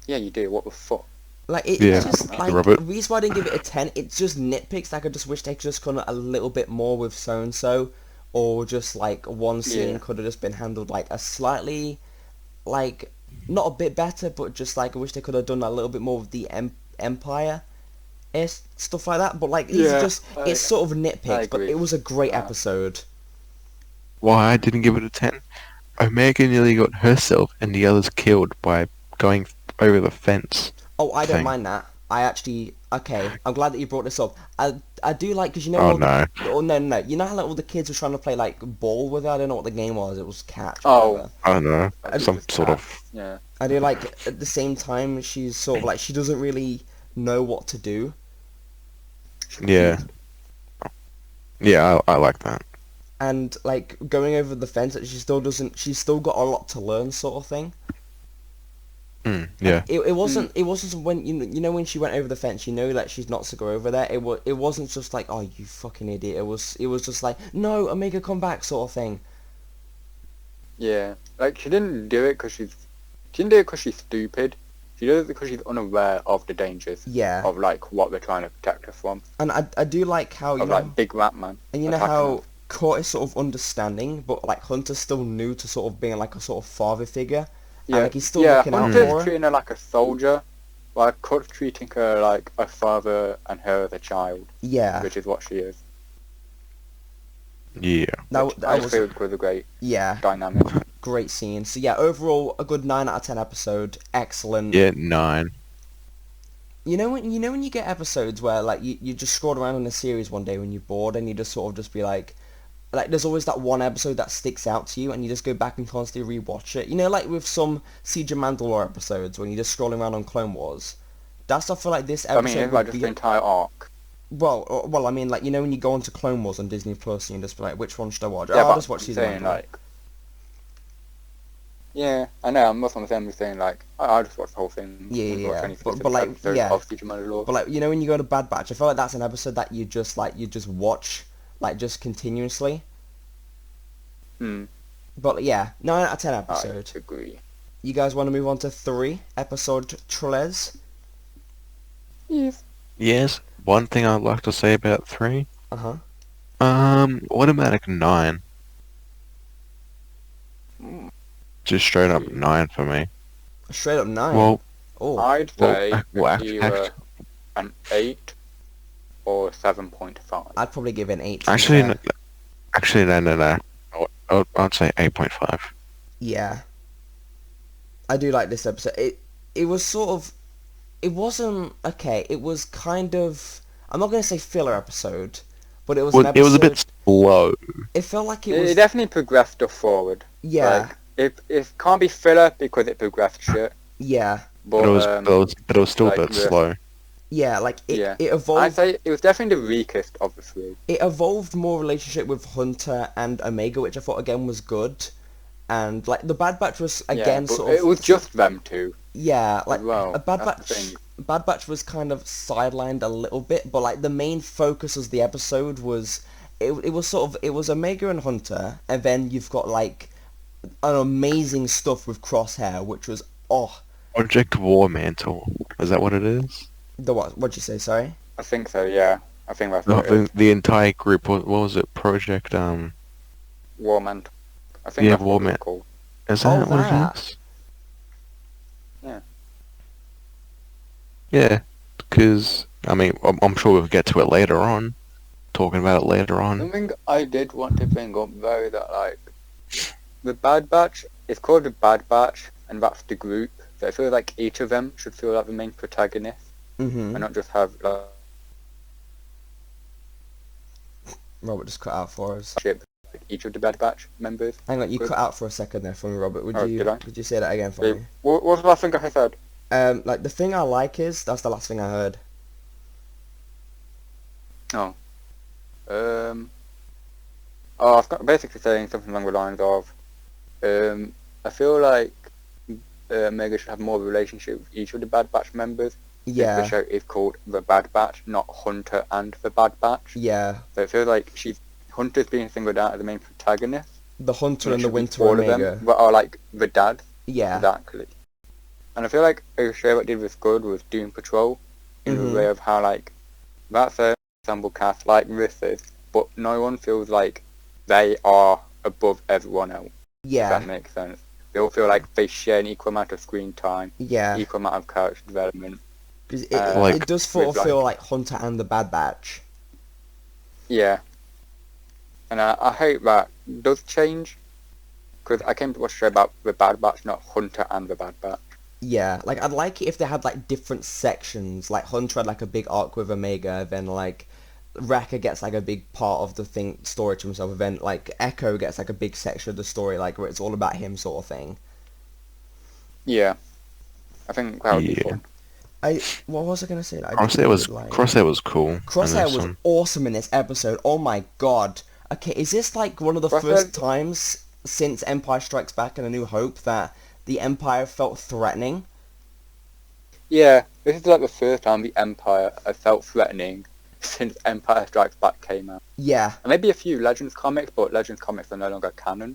Yeah, you do. What the fuck? Like, it's just, like, Robert. the reason why I didn't give it a 10, it's just nitpicks. Like, I just wish they could just done a little bit more with so-and-so, or just, like, one scene could have just been handled, like, a slightly, like, not a bit better, but just, like, I wish they could have done a little bit more with the Empire. Stuff like that, but, like, it's sort of nitpicks, but it was a great episode. Why I didn't give it a 10? Omega nearly got herself and the others killed by going over the fence. Oh, I don't thing. mind that. I actually, okay, I'm glad that you brought this up. I do like, because you know... Oh, no. Oh, no. You know how like, all the kids were trying to play, like, ball with her? I don't know what the game was. It was catch. Oh. Whatever. I don't know. Some sort of... Yeah. I do like, at the same time, she's sort of like, she doesn't really know what to do. Yeah. Yeah, I like that. And, like, going over the fence, she's still got a lot to learn, sort of thing. Yeah. It wasn't when, you know when she went over the fence, you know that she's not to go over there. It wasn't just like, oh, you fucking idiot. It was just like, no, Omega, come back, sort of thing. Yeah. Like, she didn't do it because she's stupid. She does it because she's unaware of the dangers. Yeah. Of, like, what they're trying to protect her from. And I do like how, Like, Big Rat Man. And you know how Court is sort of understanding, but like Hunter's still new to sort of being like a sort of father figure, and Yeah, like he's still yeah. looking out Hunter's for her. treating her like a soldier, while Court's treating her like a father and her as a child, Yeah, which is what she is. Yeah. Which that I was feel was a great yeah, dynamic. great scene. So yeah, overall a good 9 out of 10 episode, excellent. Yeah, 9. When you get episodes where like you just scroll around in a series one day when you're bored and you just sort of just be like there's always that one episode that sticks out to you and you just go back and constantly rewatch it. Like with some Siege of Mandalore episodes when you're just scrolling around on Clone Wars. That's I feel like this I mean, episode it's would like just be the entire arc. well, I mean like when you go onto Clone Wars on Disney Plus and you just be like, which one should I watch? Yeah, I'll but just watch I'm Siege of saying Mandalore. like, yeah, I know. I'm not on the same as saying like, I just watch the whole thing. Yeah, Watch yeah. any But specific like episode yeah. of Siege of Mandalore. But like when you go to Bad Batch, I feel like that's an episode that you just watch like just continuously. Hmm. But yeah, 9 out of 10 I episode. agree. You guys want to move on to 3 episode Trelez? Yes. Yes. One thing I'd like to say about 3. Uh-huh. Automatic 9. Just straight up Hmm. 9 for me. Straight up 9. Well, Oh. I'd say well, either an 8 or 7.5. I'd probably give it an 8. actually, no. I'd say 8.5. Yeah. I do like this episode. It was sort of... It wasn't... Okay, it was kind of... I'm not going to say filler episode, but it was an Well, episode... it was a bit slow. It felt like it was... It definitely progressed stuff forward. Yeah. Like, it can't be filler because it progressed shit. Yeah. But, But it was still like a bit the- slow. Yeah, like, it I'd evolved... say it was definitely the weakest of the three. It evolved more relationship with Hunter and Omega, which I thought, again, was good. And, like, the Bad Batch was, again, but sort of... it was just them two. Yeah, like, as well. a Bad That's the Batch... thing. Bad Batch was kind of sidelined a little bit, but, like, the main focus of the episode was... It was sort of... It was Omega and Hunter, and then you've got, like, an amazing stuff with Crosshair, which was... Oh, Project War Mantle. Is that what it is? the what? What'd you say, sorry? I think so, yeah. I think that's No, what it is. the entire group. What was it? Project Warman. I think Yeah, that's what Warman. it's called. Is Oh, that what that. it is? Yeah. Yeah, because I mean, I'm sure we'll get to it later on. Talking about it later on. Something I did want to bring up though, that like the Bad Batch is called the Bad Batch, and that's the group. So I feel like each of them should feel like the main protagonist, Mm-hmm. and not just have like Robert just cut out for us. ship like, each of the Bad Batch members. Hang on, you Good. cut out for a second there for me, Robert. Would Oh, you did I? could you say that again for Wait, me? what was the last thing I said? Like, the thing I like is... That's the last thing I heard. Oh. I was basically saying something along the lines of, I feel like Omega should have more of a relationship with each of the Bad Batch members. If the Yeah, show is called The Bad Batch, not Hunter and the Bad Batch. yeah. So it feels like Hunter's being singled out as the main protagonist. The Hunter It and the should be Winter all of Omega. them, but are like the dad. Yeah. Exactly. And I feel like a show that did this good was Doom Patrol, in Mhm. the way of how like that's a ensemble cast like this is, but no one feels like they are above everyone else. If Yeah, that makes sense. They all feel like they share an equal amount of screen time, yeah. equal amount of character development. 'Cause it, Like, it does sort of with, feel like Hunter and the Bad Batch. Yeah. And I hope that does change, because I came to watch a show about the Bad Batch, not Hunter and the Bad Batch. Yeah, like, I'd like it if they had, like, different sections. Like, Hunter had, like, a big arc with Omega, then, like, Wrecker gets, like, a big part of the story to himself, and then, like, Echo gets, like, a big section of the story, like, where it's all about him sort of thing. Yeah. I think that would be Yeah. fun. What was I gonna say? That I Crosshair really was did like? Crosshair was cool. in Crosshair this was one. awesome in this episode. Oh my god. Okay, is this like one of the Crosshair- first times since Empire Strikes Back and A New Hope that the Empire felt threatening? Yeah, this is like the first time the Empire has felt threatening since Empire Strikes Back came out. Yeah. And maybe a few Legends comics, but Legends comics are no longer canon.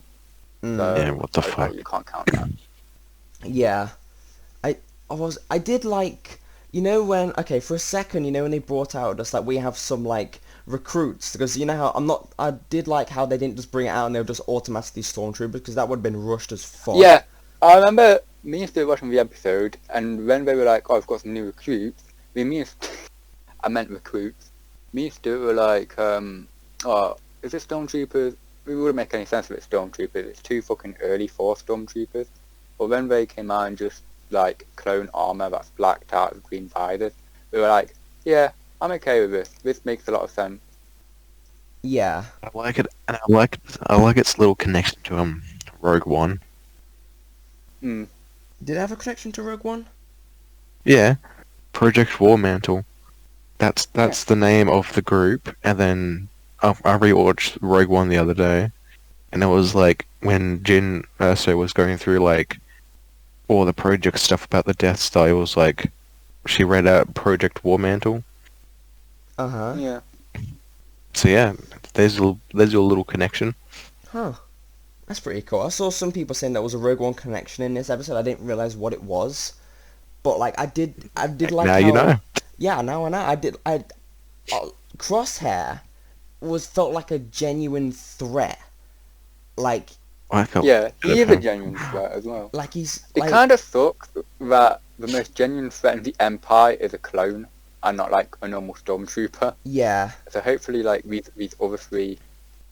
Mm. So Yeah, what the fuck? You can't count that. Yeah. I did like, when, okay, for a second, when they brought out just like, we have some like recruits, because you know how I did like how they didn't just bring it out and they were just automatically stormtroopers, because that would have been rushed as fuck. Yeah, I remember me and Stu watching the episode, and when they were like, "Oh, I've got some new recruits," me and I meant recruits. Me and Stu were like, "Oh, is it stormtroopers?" It wouldn't make any sense if it's stormtroopers. It's too fucking early for stormtroopers. But when they came out and just like clone armor that's blacked out with green visors, we were like, "Yeah, I'm okay with this. This makes a lot of sense." Yeah. I like it, and I like its little connection to Rogue One. Hmm. Did it have a connection to Rogue One? Yeah, Project War Mantle. That's the name of the group, and then I rewatched Rogue One the other day, and it was like when Jyn Erso was going through like all the project stuff about the Death Star. It was like she read out Project War Mantle. Uh-huh. Yeah. So yeah, there's your little connection. Huh. That's pretty cool. I saw some people saying there was a Rogue One connection in this episode. I didn't realize what it was. But like I did like Now how, you know. Yeah, now I know. Crosshair felt like a genuine threat. Like I felt Yeah, good he is for a him. genuine threat as well. he's It like kind of sucks that the most genuine threat in the Empire is a clone and not like a normal stormtrooper. yeah. So hopefully, like these other three,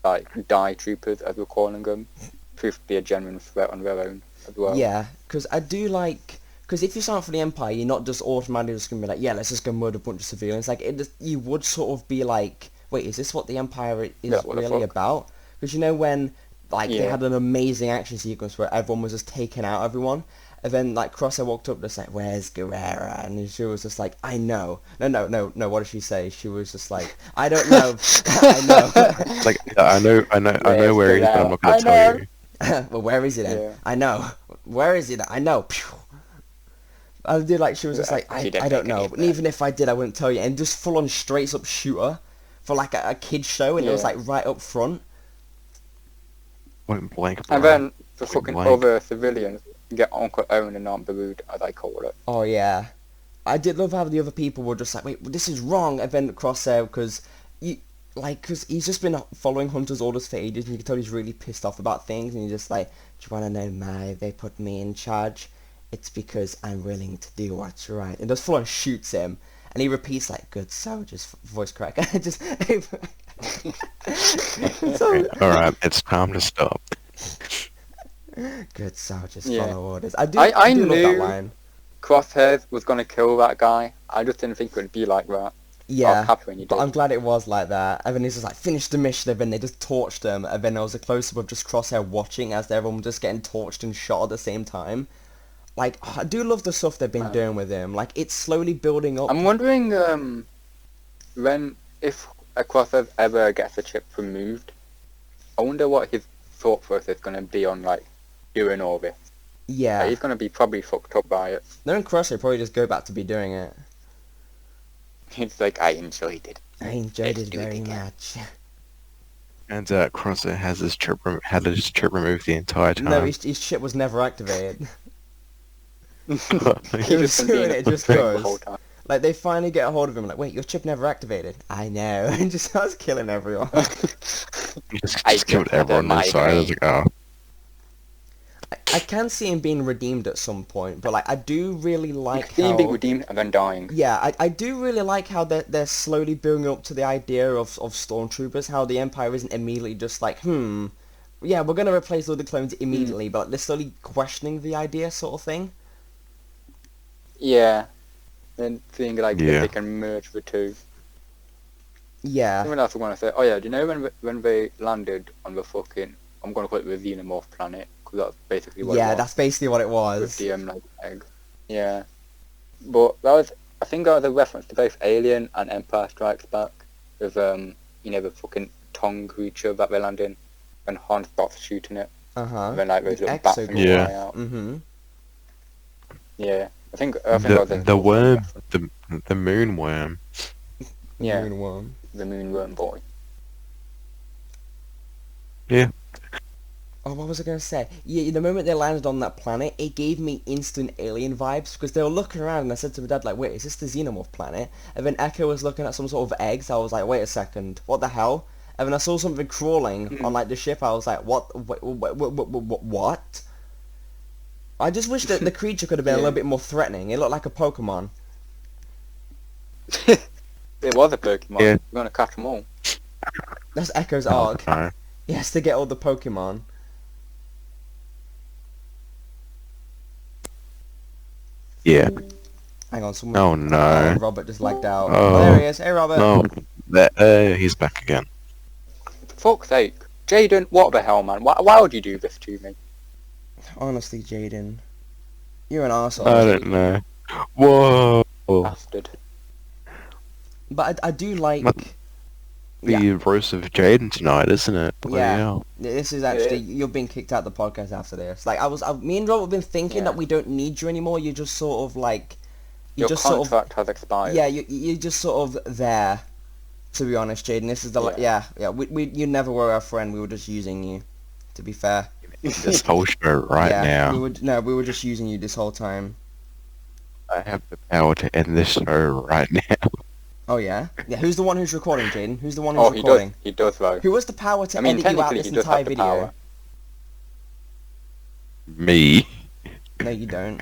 like die troopers as we're calling them, prove to be a genuine threat on their own as well. Yeah, because I do like, because if you sign up for the Empire, you're not just automatically just gonna be like, yeah, let's just go murder a bunch of civilians. Like you would sort of be like, wait, is this what the Empire is Yeah, what the really fuck? about? Because you know when like they Yeah. had an amazing action sequence where everyone was just taking out everyone, and then like Crosshair walked up just like, where's Guerrera? And she was just like, I know. No. What did she say? She was just like, I don't know. I know. It's like I know where he is, but I'm not gonna I tell know. you. Well, where is he then? Yeah. I know. Where is he then? I know. Pew. I did like she was just like She didn't I don't make any know, of and that. even if I did, I wouldn't tell you. And just full on straight up shooter for like a kid show, and it was Yeah. like right up front. Point blank, bro. And then the Point fucking blank. other civilians get Uncle Owen and Aunt Berude, as I call it. Oh yeah, I did love how the other people were just like, wait, this is wrong. And then Crosshair, because because he's just been following Hunter's orders for ages, and you can tell he's really pissed off about things, and he's just like, do you want to know why they put me in charge? It's because I'm willing to do what's right. And just full on shoots him, and he repeats like, good soldiers, voice crack. Just so, Alright, it's time to stop. good soldiers Yeah. follow orders. I do love that knew- line. Crosshairs was gonna kill that guy. I just didn't think it would be like that. I was Yeah, happy when you but did. I'm glad it was like that. And then he's just like, finish the mission, and then they just torched them, and then there was a close-up of just Crosshair watching as everyone was just getting torched and shot at the same time. Like, I do love the stuff they've been doing with him. Like, it's slowly building up. I'm wondering if a Crosshair ever gets a chip removed. I wonder what his thought process is gonna be on like doing all this. Yeah. Like, he's gonna be probably fucked up by it. Knowing Crosshair probably just go back to be doing it. He's like, I enjoyed it. I enjoyed Let's it do it very again. much. And Crosshair has his chip had his chip removed the entire time. No, his chip was never activated. He's was just been doing being it, a just prick goes. the whole time. Like, they finally get a hold of him, like, wait, your chip never activated. I know. And just starts killing everyone. He just I killed just had a everyone on his side. I was like, oh. I can see him being redeemed at some point, but, like, I do really like He's how... being redeemed and then dying. Yeah, I do really like how they're slowly building up to the idea of stormtroopers, how the Empire isn't immediately just like, yeah, we're going to replace all the clones immediately, but they're slowly questioning the idea sort of thing. Yeah. Then seeing like Yeah. if they can merge the two. Yeah. Something else I want to say. Oh yeah, do you know when they landed on the fucking, I'm gonna call it the Xenomorph planet, because that's basically what it Yeah, was. that's basically what it With was. the like egg. Yeah. But that was, I think that was a reference to both Alien and Empire Strikes Back, with the fucking tongue creature that they land in, and Han starts shooting it, Uh-huh. and then like those little Exo bats things Yeah. fly out. Mm-hmm. Yeah. I think that was a The worm, the moon worm. Yeah. Moon worm. the moonworm boy. Yeah. Oh, what was I going to say? Yeah, the moment they landed on that planet, it gave me instant alien vibes because they were looking around and I said to my dad, like, wait, is this the Xenomorph planet? And then Echo was looking at some sort of eggs. I was like, wait a second, what the hell? And then I saw something crawling on, like, the ship. I was like, what? I just wish that the creature could have been a little bit more threatening. It looked like a Pokemon. It was a Pokemon. Yeah. We're gonna catch them all. That's Echo's Oh, arc. no. He has to get all the Pokemon. Yeah. Hang on, someone... Oh no. Robert just lagged out. Oh. Oh, there he is. Hey, Robert. No. He's back again. For fuck's sake. Jaden, what the hell, man? Why would you do this to me? Honestly, Jaden. You're an arsehole. I don't know. Whoa. Bastard. But I do like... The roast of Jaden tonight, isn't it? Bloody Yeah. hell. This is actually... You're being kicked out of the podcast after this. Like, me and Robert have been thinking that we don't need you anymore. You're just sort of like... Your just contract has expired. Yeah, you're just sort of there. To be honest, Jaden, this is the... You never were our friend. We were just using you. To be fair. This whole show now. We were just using you this whole time. I have the power to end this show right now. Oh yeah? Yeah, who's the one who's recording, Jaden? Who's the one who's recording? He does though. Who has the power to I mean, edit you out technically this he does entire have the video? power. Me. No, you don't.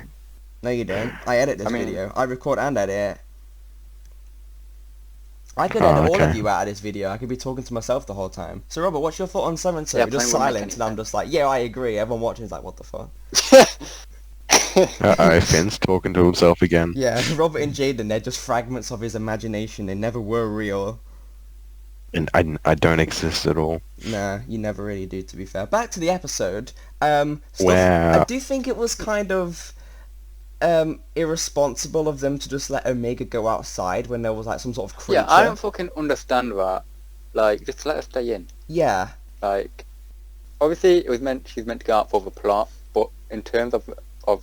No, you don't. I edit this video. I record and edit it. I could edit all of you out of this video. I could be talking to myself the whole time. So, Robert, what's your thought on 7 2? Yeah, Just silent, and I'm just like, yeah, I agree. Everyone watching is like, what the fuck? Uh-oh, Finn's talking to himself again. Yeah, Robert and Jaden, they're just fragments of his imagination. They never were real. And I don't exist at all. Nah, you never really do, to be fair. Back to the episode. Wow. I do think it was kind of irresponsible of them to just let Omega go outside when there was like some sort of creature. Yeah, I don't fucking understand that. Like, just let her stay in. Yeah. Like, obviously she's meant to go out for the plot, but in terms of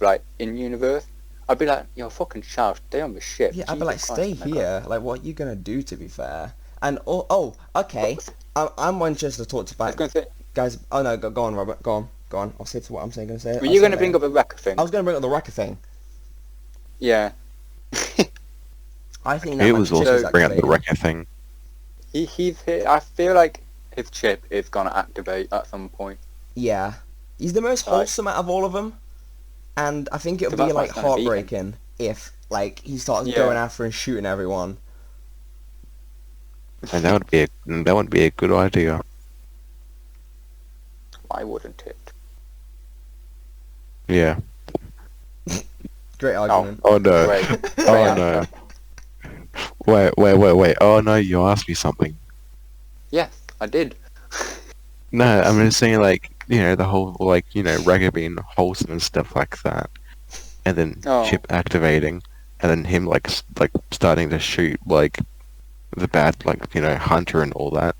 like in universe, I'd be like, yo, fucking child, stay on the ship. Yeah, I'd be like, Jesus stay Christ, here. Like, what are you gonna do? To be fair, and okay, I'm one just to talk I about was gonna say, guys. Oh no, go on, Robert. Go on. I'll say to what I'm saying. Gonna say it. were you gonna bring up a Wrecker thing? I was gonna bring up the Wrecker thing. Yeah. I think that It might was be also chips, bring up the actually. Wrecker thing. He's here. I feel like his chip is gonna activate at some point. Yeah, he's the most wholesome out of all of them, and I think it would So be that's why like it's gonna be him. heartbreaking if like he starts Yeah. going after and shooting everyone. And that would be a good idea. Why wouldn't it? Yeah. Great argument. Oh no. Wait. Oh no. Wait. Oh no, you asked me something. Yes, I did. No, I'm just saying like, the whole like, Wrecker being wholesome and stuff like that. And then chip activating. And then him like starting to shoot like the bad like, Hunter and all that.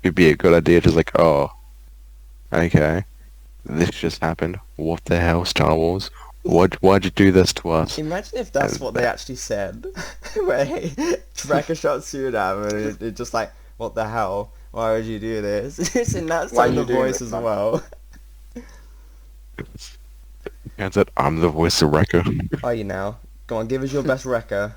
It'd be a good idea to like, oh, okay. This just happened. What the hell, Star Wars? Why'd you do this to us? Imagine if that's what they actually said. Where Wrecker shot Suriname and it just like, what the hell? Why would you do this? It's in that Why tone you of doing voice this, as man? well. And said, I'm the voice of Wrecker. Are you now? Go on, give us your best Wrecker.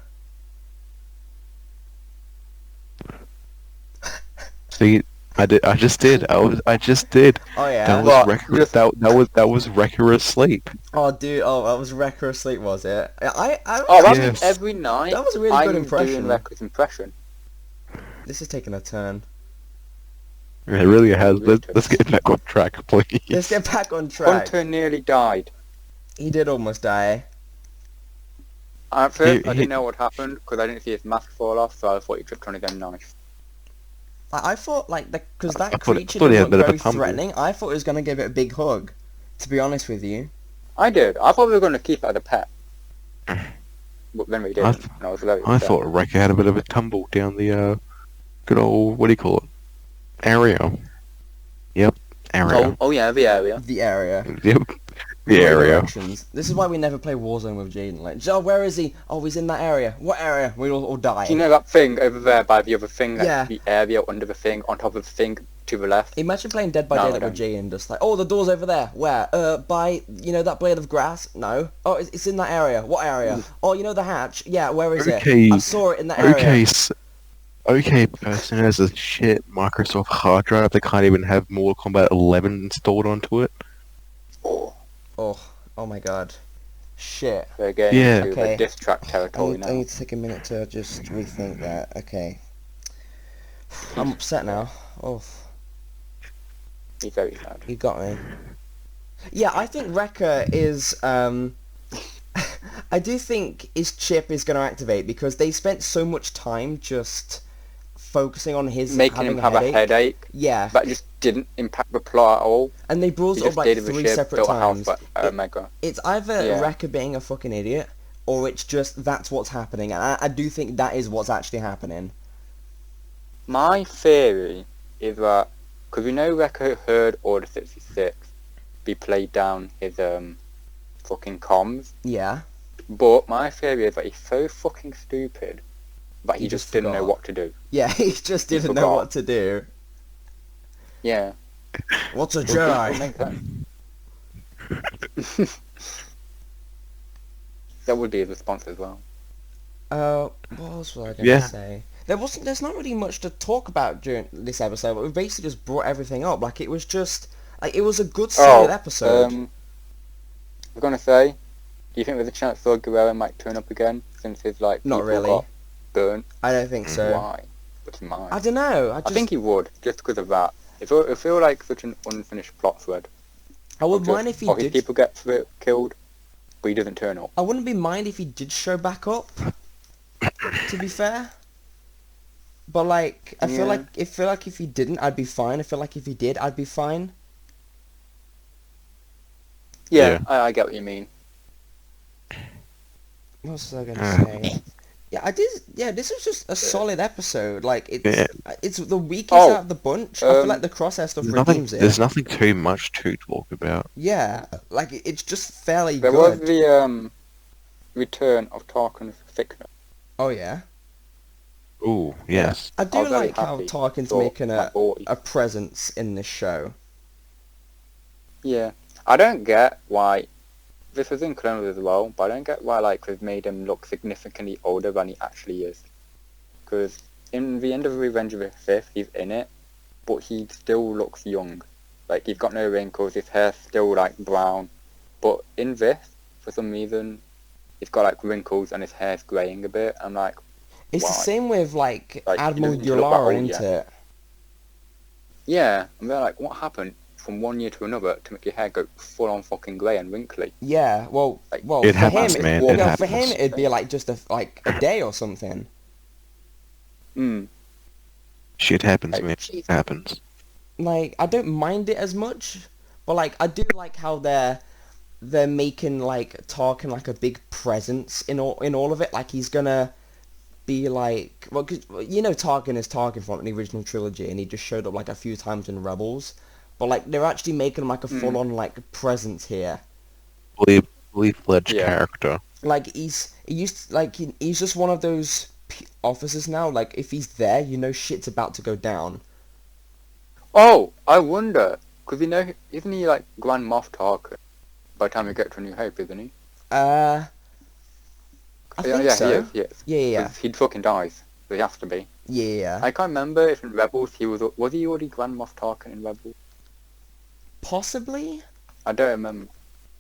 See, I just did. I just did. Oh yeah. That was What? Wrecker. Just- That was Wrecker asleep. Oh dude, that was Wrecker asleep, was it? Oh, that Yes. means every night That was a really I'm good impression. doing Wrecker's impression. This is taking a turn. It really has. Let's get back on track, please. Let's get back on track. Hunter nearly died. He did almost die. At first, I he- didn't know what happened because I didn't see his mask fall off, so I thought he tripped on his own knife. I thought like because I that thought creature he had didn't a bit look of a very tumble. threatening. I thought it was gonna give it a big hug. To be honest with you. I did. I thought we were going to keep it as a pet. But then we didn't. and I was very I upset. thought Wrecker had a bit of a tumble down the good old, what do you call it? Area. Yep, area. Oh yeah, the area. The area. Yep, the Right area. directions. This is why we never play Warzone with Jaden. Like, oh, where is he? Oh, he's in that area. What area? We'll all die. Do you know that thing over there by the other thing? Like Yeah. the area under the thing, on top of the thing, to the left. Imagine playing Dead by No, I Daylight with don't. G and just like, oh, the door's over there. Where? By, that blade of grass? No. Oh, it's in that area. What area? Oh, the hatch? Yeah, where is it? Okay. I saw it in that area. Okay, okay, person has a shit Microsoft hard drive that can't even have Mortal Kombat 11 installed onto it. Oh, Oh my god. Shit. we're getting Yeah. into Okay. the diss track I territory need, now. I need to take a minute to just rethink that. Okay. I'm upset now. Oh, He's very sad. you got me. Yeah, I think Wrecker is, I do think his chip is going to activate because they spent so much time just focusing on his Making having him have a headache. Yeah, That just didn't impact the plot at all. and they brought He it up just like did the 3 ship, separate built a house times. for Omega. It's either Yeah. Wrecker being a fucking idiot, or it's just that's what's happening, and I do think that is what's actually happening. My theory is that, because we know Wrecker heard Order 66 be played down his fucking comms, Yeah. but my theory is that he's so fucking stupid that he He just just didn't know forgot. what to do. Yeah, he just didn't know forgot. what to do. Yeah. What's a That Jedi? makes sense. That would be his response as well. What else was I going to Yeah. say? There's not really much to talk about during this episode, but we basically just brought everything up. Like, it was just, like, it was a good, solid episode. I was gonna say, do you think there's a chance Saw Gerrera might turn up again since his Not people really. got burnt? I don't think so. Why? What's mine? I don't know. I think he would, just because of that. It feel like such an unfinished plot thread. I wouldn't Just, mind if he his did. people get killed, but he doesn't turn up. I wouldn't be mind if he did show back up. To be fair. But like, I feel Yeah. like if he didn't, I'd be fine. I feel like if he did, I'd be fine. Yeah, I get what you mean. What was I gonna say? Yeah, I did. Yeah, this was just a solid episode. Like, it's the weakest Oh, out of the bunch. I feel like the crosshair stuff redeems it. There's nothing too much to talk about. Yeah, like it's just fairly There was good. the return of Tarkin's sickness. Oh yeah, Ooh, yes. I I do was very like how happy. Tarkin's Thought, making my boy. a presence in this show. Yeah, I don't get why. This was in Clone Wars as well, but I don't get why they've made him look significantly older than he actually is. Because in the end of Revenge of the Sith, he's in it, but he still looks young. Like, he's got no wrinkles, his hair's still brown. But in this, for some reason, he's got wrinkles and his hair's greying a bit. I'm like, It's the why? same with Like, Admiral he doesn't look that Yularen, old isn't yet. it? yeah. And they're like, what happened from one year to another to make your hair go full on fucking grey and wrinkly? Yeah. Well, Like, It for happens, him, man. It well, for happens. him, it'd be like just a day or something. Shit happens, Like, man. Jesus. It happens. Like, I don't mind it as much, but like I do like how they're making Tarkin a big presence in all of it. Like, he's gonna be well, 'cause, Tarkin is Tarkin from the original trilogy, and he just showed up a few times in Rebels, but they're actually making him a full on presence here. Fully fledged Yeah. character. Like, he's just one of those officers now. Like, if he's there, shit's about to go down. Oh, I wonder, because isn't he Grand Moff Tarkin by the time we get to A New Hope, isn't he? I think yeah, so. he is. Yeah. 'Cause he fucking dies, so he has to be. Yeah. I can't remember if in Rebels he was he already Grand Moff Tarkin in Rebels? Possibly? I don't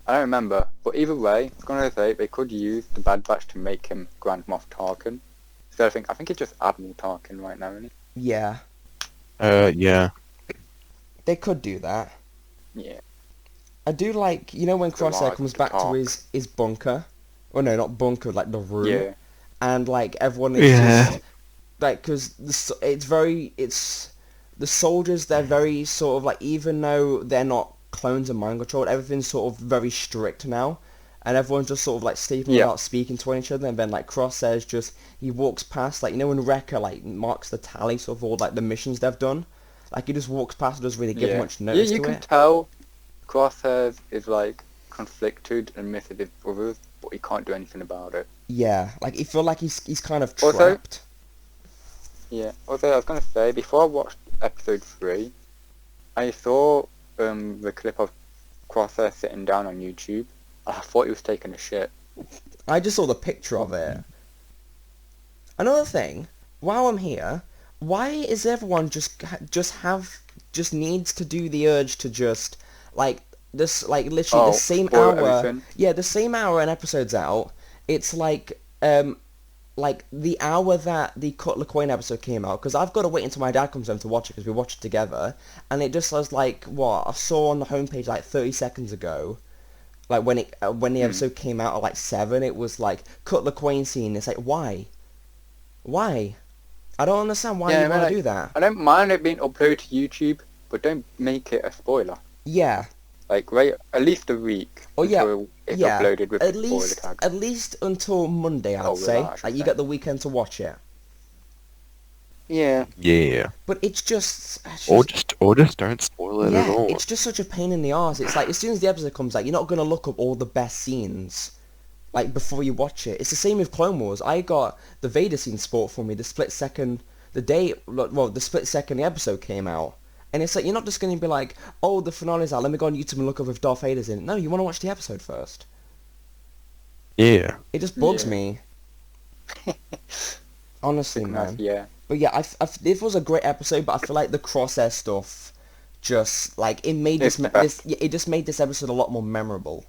remember. But either way, I was gonna say they could use the Bad Batch to make him Grand Moff Tarkin. So I think it's just Admiral Tarkin right now, isn't it? Yeah. Yeah. They could do that. Yeah. I do like, when Crosshair like comes to back to talk. his bunker. Oh no, not bunker, the room. Yeah. And everyone is Yeah. just because the soldiers, they're very sort of even though they're not clones and mind controlled, everything's sort of very strict now, and everyone's just sort of sleeping Yeah. without speaking to each other. And then Crosshair's just, he walks past when Wrecker marks the tally sort of all the missions they've done, he just walks past and doesn't really give much notice you to can it. tell Crosshairs is conflicted and misses his brothers, but he can't do anything about it. Yeah, you feel he's kind of Also- trapped. Yeah. Also, I was gonna say, before I watched episode 3, I saw the clip of Crosshair sitting down on YouTube. I thought he was taking a shit. I just saw the picture of it. Another thing, while I'm here, why is everyone just needs to do the urge to just like this, like literally the same spoil hour? everything. Yeah, the same hour an episode's out. It's like the hour that the Cut LaQuain episode came out, because I've got to wait until my dad comes home to watch it because we watch it together, and it just was like what I saw on the homepage like 30 seconds ago. Like when the episode came out at like 7, it was like Cut LaQuain scene. It's like why? I don't understand why you want to do that. I don't mind it being uploaded to YouTube, but don't make it a spoiler. Yeah. Like wait at least a week. Oh yeah. Until it's Yeah. uploaded with At the spoiler least tag. at least until Monday, I'd say. Relax, Like you okay. get the weekend to watch it. Yeah. Yeah. But it's just Or just don't spoil it yeah, at all. it's just such a pain in the arse. It's like as soon as the episode comes out, you're not gonna look up all the best scenes, like before you watch it. It's the same with Clone Wars. I got the Vader scene sport for me the split second the episode came out, and it's like you're not just gonna be like, oh, the finale's out. Let me go on YouTube and look up if Darth Vader's in it. No, you want to watch the episode first. Yeah. It just bugs Yeah. me. Honestly, man. Yeah. But yeah, it was a great episode, but I feel like the Crosshair stuff just like it made It's the best. it just made this episode a lot more memorable.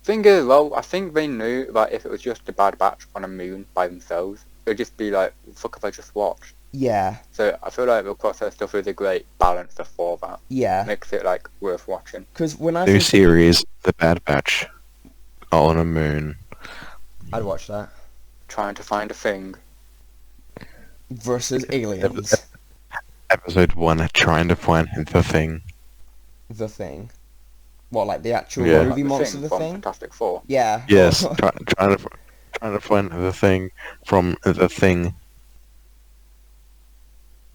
Thing is, well, I think they knew that if it was just a Bad Batch on a moon by themselves, it'd just be like, fuck if I just watched. Yeah, So I feel like the Crosshair stuff is a great balancer for that. yeah. Makes it like worth watching. Because when I New think series, The Bad Batch, on a moon. I'd watch that Trying to find a thing. versus Aliens, Episode 1, trying to find the thing. The Thing. What, like the actual Yeah. movie Like monster, The from Thing? Fantastic Four. Yeah. Yes, trying to find the thing from the thing.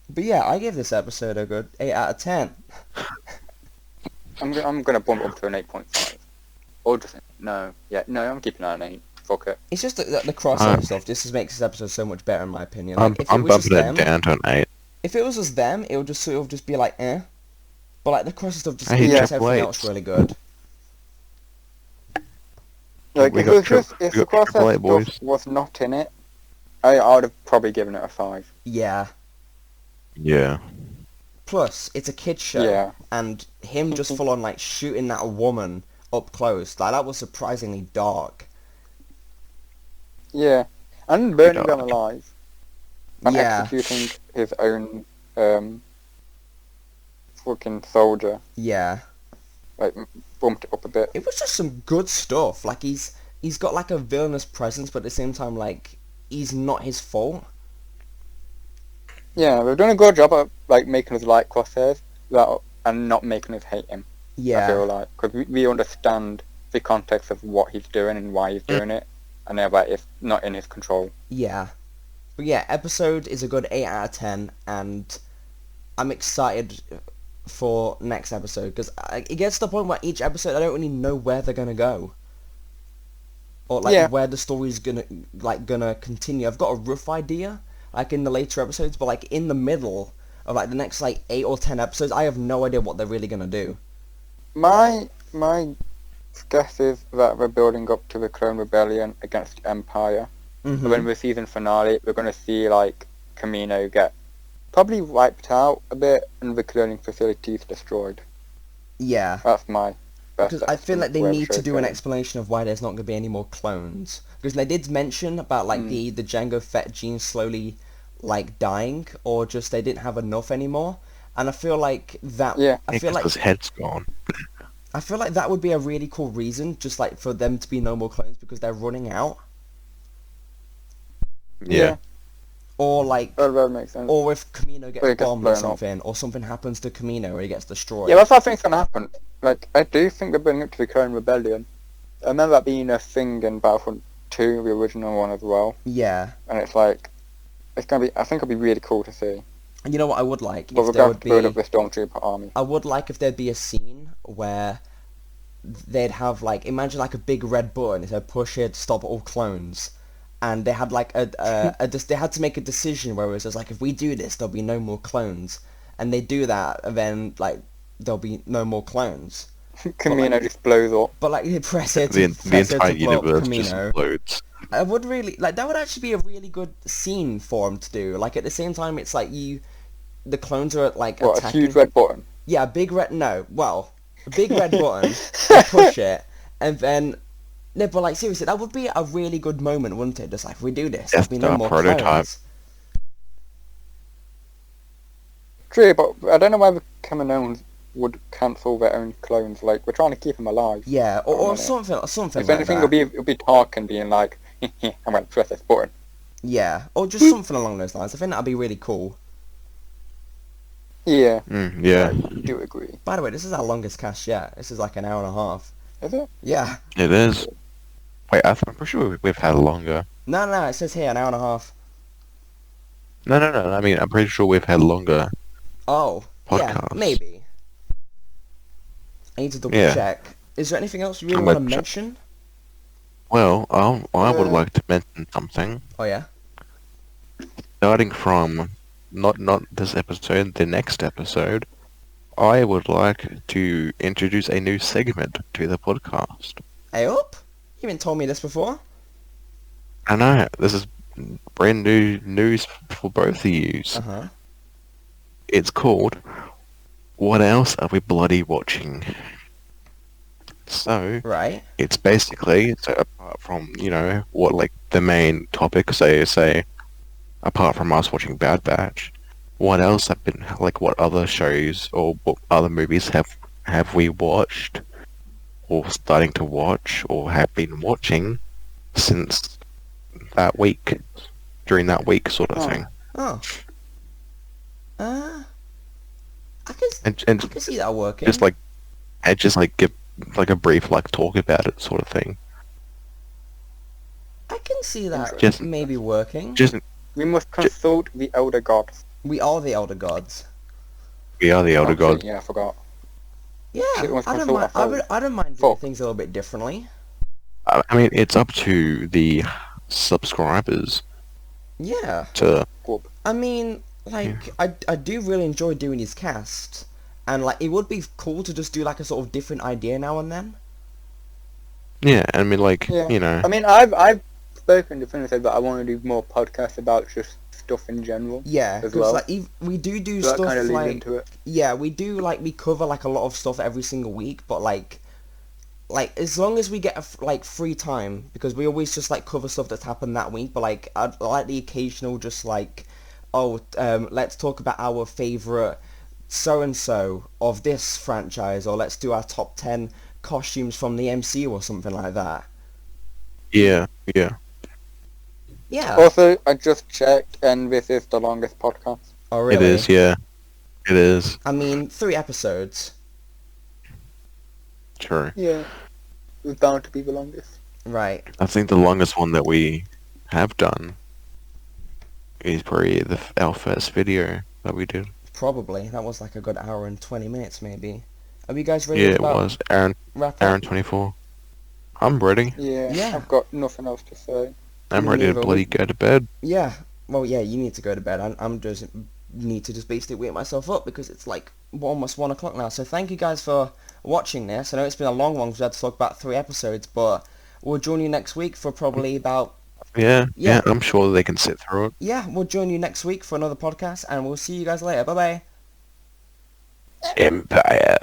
But yeah, I give this episode a good 8 out of 10. I'm gonna bump up to an 8.5. Or just no, I'm keeping it at an 8. Fuck it. It's just the Crosshair stuff. This just makes this episode so much better in my opinion. I'm Like, if it bumping was just it them, down to an 8. if it was just them, it would just sort of just be like, eh. But like the Crosshair stuff just I hate makes Triple everything H. else really good. Like We if got it was just we if the got Triple Crosshair H, boys. stuff was not in it, I would have probably given it a 5. Yeah. Yeah. Plus, it's a kid's show, Yeah. and him just full on like shooting that woman up close, like that was surprisingly dark. Yeah. And burning them dark. alive. And Yeah. executing his own fucking soldier. Yeah. Like bumped it up a bit. It was just some good stuff. Like he's got like a villainous presence, but at the same time, like he's not his fault. Yeah, they've done a good job of like making us like Crosshairs and not making us hate him. I Yeah. feel like because we understand the context of what he's doing and why he's doing it, and they're like it's not in his control. Yeah. But yeah, episode is a good 8 out of 10, and I'm excited for next episode because it gets to the point where each episode I don't really know where they're gonna go, or like Yeah. where the story's gonna continue. I've got a rough idea, like in the later episodes, but like in the middle of like the next like 8 or 10 episodes, I have no idea what they're really gonna do. My guess is that we're building up to the Clone Rebellion against Empire. Mhm. So when the season finale, we're going to see like Camino get probably wiped out a bit and the cloning facilities destroyed. Yeah. That's my best. Because I feel like they where the need to show's do an going. explanation of why there's not going to be any more clones. Because they did mention about like the Jango Fett gene slowly like dying, or just they didn't have enough anymore. And I feel like that. Yeah. I feel like his head's gone. I feel like that would be a really cool reason, just like for them to be no more clones because they're running out, Yeah. or like, That makes sense. or if Camino Or gets it gets bombed or blown up. something, or something happens to Camino or he gets destroyed. Yeah, that's what I think's going to happen. Like, I do think they're building up to the Clone Rebellion. I remember that being a thing in Battlefront 2, the original one as well. Yeah. And it's like, it's going to be, I think it'll be really cool to see. And you know what I would like But if we're there going would to build be. up the Stormtrooper army. I would like if there'd be a scene where they'd have like, imagine like a big red button. It said push here to stop all clones, and they had like they had to make a decision where it was just like, if we do this, there'll be no more clones. and they do that, and then like there'll be no more clones. Camino just blows up. But like they press it The to press it entire to blow up universe just Camino. implodes. I would really like that. Would actually be a really good scene for him to do. Like at the same time, it's like the clones are like What, attacking. a huge red button? Yeah, a big red. No, well, a big red button. You push it, and then. No, but like seriously, that would be a really good moment, wouldn't it? Just like if we do this, there'll be no Death more Star prototype. clones. True, but I don't know whether Kaminoans would cancel their own clones. Like, we're trying to keep them alive. Yeah, for a or minute. something If like anything, that. it'll be Tarkin being like, I'm going to press this button. Yeah, or just something along those lines. I think that'd be really cool. Yeah, Yeah, I do agree. By the way, this is our longest cast yet. This is like an hour and a half. Is it? Yeah. it is. Wait, I'm pretty sure we've had longer. No, it says here an hour and a half. No. I mean, I'm pretty sure we've had longer. Oh, yeah, Podcasts. maybe. I need to double Yeah. check. Is there anything else you really I'm want to gonna check. mention? Well, I would like to mention something. Oh yeah. Starting from not this episode, the next episode, I would like to introduce a new segment to the podcast. Hey up! You haven't told me this before. I know, this is brand new news for both of you. Uh-huh. It's called What Else Are We Bloody Watching? So, Right. it's basically, so apart from, what like the main topic, say, apart from us watching Bad Batch, what else have been, like what other shows or what other movies have we watched or starting to watch or have been watching since that week, during that week sort of thing. Oh. I can And I can see that working. just like give like a brief like talk about it sort of thing. I can see that Just- maybe working. Just We must consult the elder gods. We are the elder gods. we are the elder Oh, gods. Yeah, I forgot. Yeah, Shit, we must I don't consult mind. our I don't mind doing Fuck. things a little bit differently. I mean, it's up to the subscribers Yeah. to. I mean, like, I do really enjoy doing these casts, and like, it would be cool to just do like a sort of different idea now and then. Yeah, I mean, like Yeah. I mean, I've spoken to Finn said that I want to do more podcasts about just stuff in general. Yeah, As because well. like we do So that stuff kind of leads like into it. yeah, we do like we cover like a lot of stuff every single week, but like as long as we get like free time, because we always just like cover stuff that's happened that week, but like I'd like the occasional just like let's talk about our favorite so and so of this franchise, or let's do our top 10 costumes from the MCU or something like that. Yeah. Yeah. Also, I just checked, and this is the longest podcast. Oh really? It is. Yeah, it is. I mean, 3 episodes. True. Yeah. It was bound to be the longest. Right. I think the longest one that we have done is probably our first video that we did. Probably. That was like a good hour and 20 minutes, maybe. Are you guys ready Yeah, to it was. wrap up? Aaron 24. I'm ready. Yeah. Yeah. I've got nothing else to say. I'm Me ready to neither. bloody go to bed. Yeah. Well, yeah, you need to go to bed. I'm just need to just basically wake myself up because it's like almost 1 o'clock now. So thank you guys for watching this. I know it's been a long one because we had to talk about 3 episodes, but we'll join you next week for probably about... Yeah, Yeah. I'm sure they can sit through it. Yeah, we'll join you next week for another podcast, and we'll see you guys later. Bye-bye. Empire.